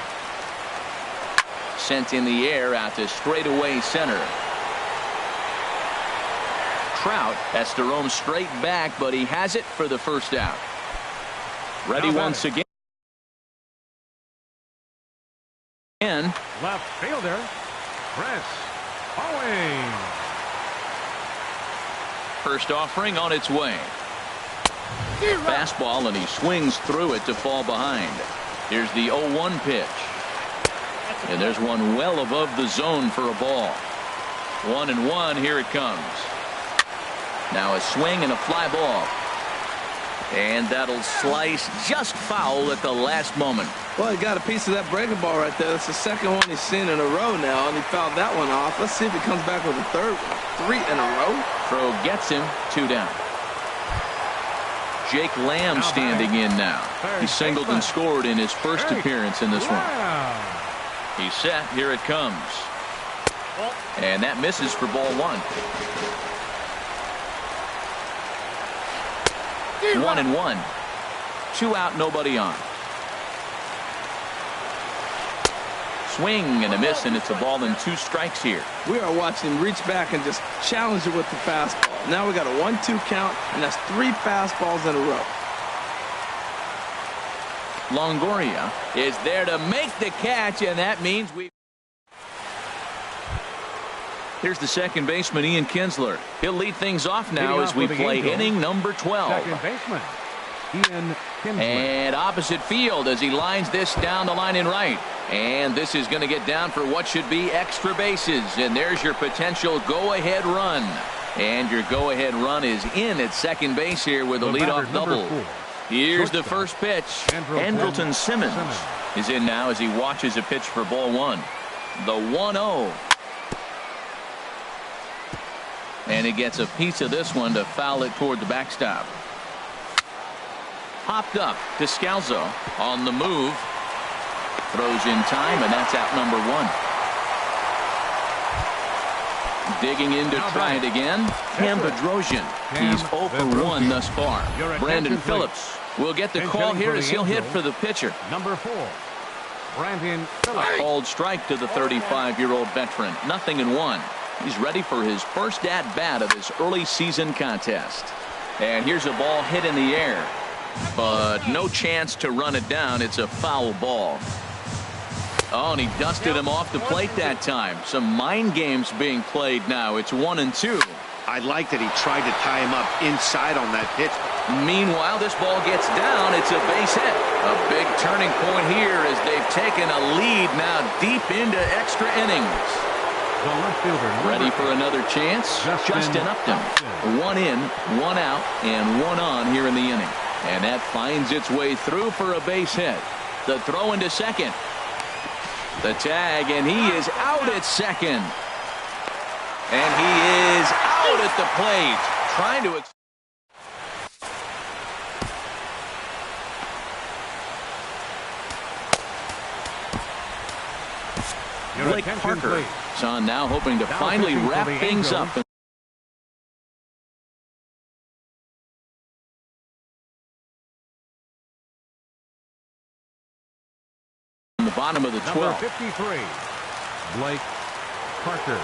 [SPEAKER 1] Sent in the air out to straightaway center. Trout has to roam straight back, but he has it for the first out. Ready once again.
[SPEAKER 4] Left fielder, Chris Owings.
[SPEAKER 1] First offering on its way. Fastball, and he swings through it to fall behind. Here's the 0-1 pitch. And there's one well above the zone for a ball. 1-1, here it comes. Now a swing and a fly ball. And that'll slice just foul at the last moment.
[SPEAKER 2] Well, he got a piece of that breaking ball right there. That's the second one he's seen in a row now, and he fouled that one off. Let's see if he comes back with a third one. 3 in a row.
[SPEAKER 1] Throw gets him, 2 down. Jake Lamb standing in now. He singled and scored in his first appearance in this one. He's set. Here it comes. And that misses for ball 1. 1-1. 2 out, nobody on. Swing and a miss, and it's a ball and 2 strikes here.
[SPEAKER 2] We are watching him reach back and just challenge it with the fastball. Now we got a 1-2 count, and that's 3 fastballs in a row.
[SPEAKER 1] Longoria is there to make the catch, and that means we. Here's the second baseman, Ian Kinsler. He'll lead things off now as we play inning number 12.
[SPEAKER 4] Second baseman, Ian Kinsler.
[SPEAKER 1] And opposite field as he lines this down the line in right. And this is going to get down for what should be extra bases. And there's your potential go-ahead run. And your go-ahead run is in at second base here with a leadoff double. Here's the first pitch. Andrelton Simmons is in now as he watches a pitch for ball 1. The 1-0. And he gets a piece of this one to foul it toward the backstop. Hopped up to Scalzo on the move. Throws in time, and that's out number 1. Digging in to try it again. Cam Bedrosian. He's 0 for 1 thus far. Brandon Phillips will get the call here as he'll hit for the pitcher.
[SPEAKER 4] Number 4, Brandon Phillips.
[SPEAKER 1] Called strike to the 35-year-old veteran. 0-1. He's ready for his first at-bat of this early season contest. And here's a ball hit in the air. But no chance to run it down. It's a foul ball. Oh, and he dusted him off the plate that time. Some mind games being played now. It's 1-2.
[SPEAKER 3] I like that he tried to tie him up inside on that pitch.
[SPEAKER 1] Meanwhile, this ball gets down. It's a base hit. A big turning point here as they've taken a lead now deep into extra innings.
[SPEAKER 4] The left fielder,
[SPEAKER 1] ready for another chance. Justin Upton. 1 in, 1 out, and 1 on here in the inning. And that finds its way through for a base hit. The throw into second. The tag, and he is out at second. And he is out at the plate. Trying to. Blake Parker is on now, hoping to finally wrap things up. In the bottom of the 12th.
[SPEAKER 4] Number 53, Blake Parker.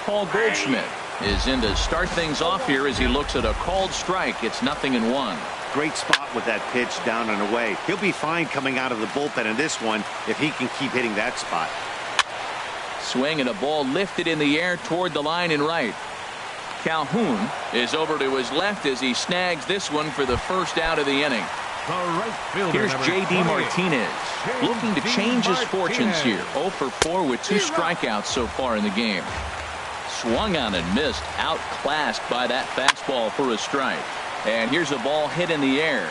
[SPEAKER 1] Paul Goldschmidt is in to start things off here as he looks at a called strike. It's 0-1.
[SPEAKER 3] Great spot with that pitch down and away. He'll be fine coming out of the bullpen in this one if he can keep hitting that spot.
[SPEAKER 1] Swing and a ball lifted in the air toward the line in right. Calhoun is over to his left as he snags this one for the first out of the inning. Here's J.D. Martinez looking to change his fortunes here. 0 for 4 with 2 strikeouts so far in the game. Swung on and missed, outclassed by that fastball for a strike. And here's a ball hit in the air.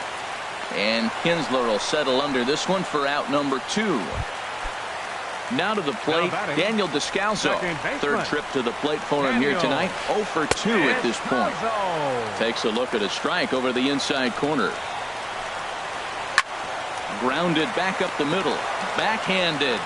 [SPEAKER 1] And Kinsler will settle under this one for out number 2. Now to the plate, Daniel Descalso. Third trip to the plate for him here tonight. 0 for 2 at this point. Takes a look at a strike over the inside corner. Grounded back up the middle. Backhanded.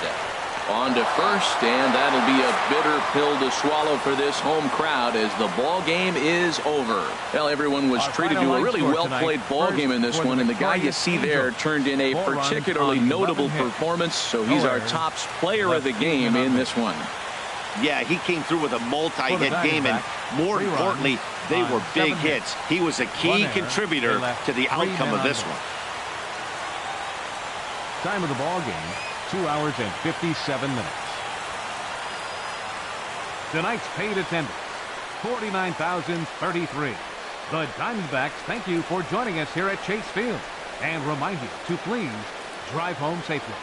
[SPEAKER 1] On to first, and that'll be a bitter pill to swallow for this home crowd as the ball game is over. Well, everyone was treated to a really well-played ball game in this one, and the guy you see there turned in a particularly notable performance, so he's our top player of the game in this one.
[SPEAKER 3] Yeah, he came through with a multi-hit game, and more importantly, they were big hits. He was a key contributor to the outcome of this one.
[SPEAKER 4] Time of the ball game, 2 hours and 57 minutes. Tonight's paid attendance, 49,033. The Diamondbacks thank you for joining us here at Chase Field and remind you to please drive home safely.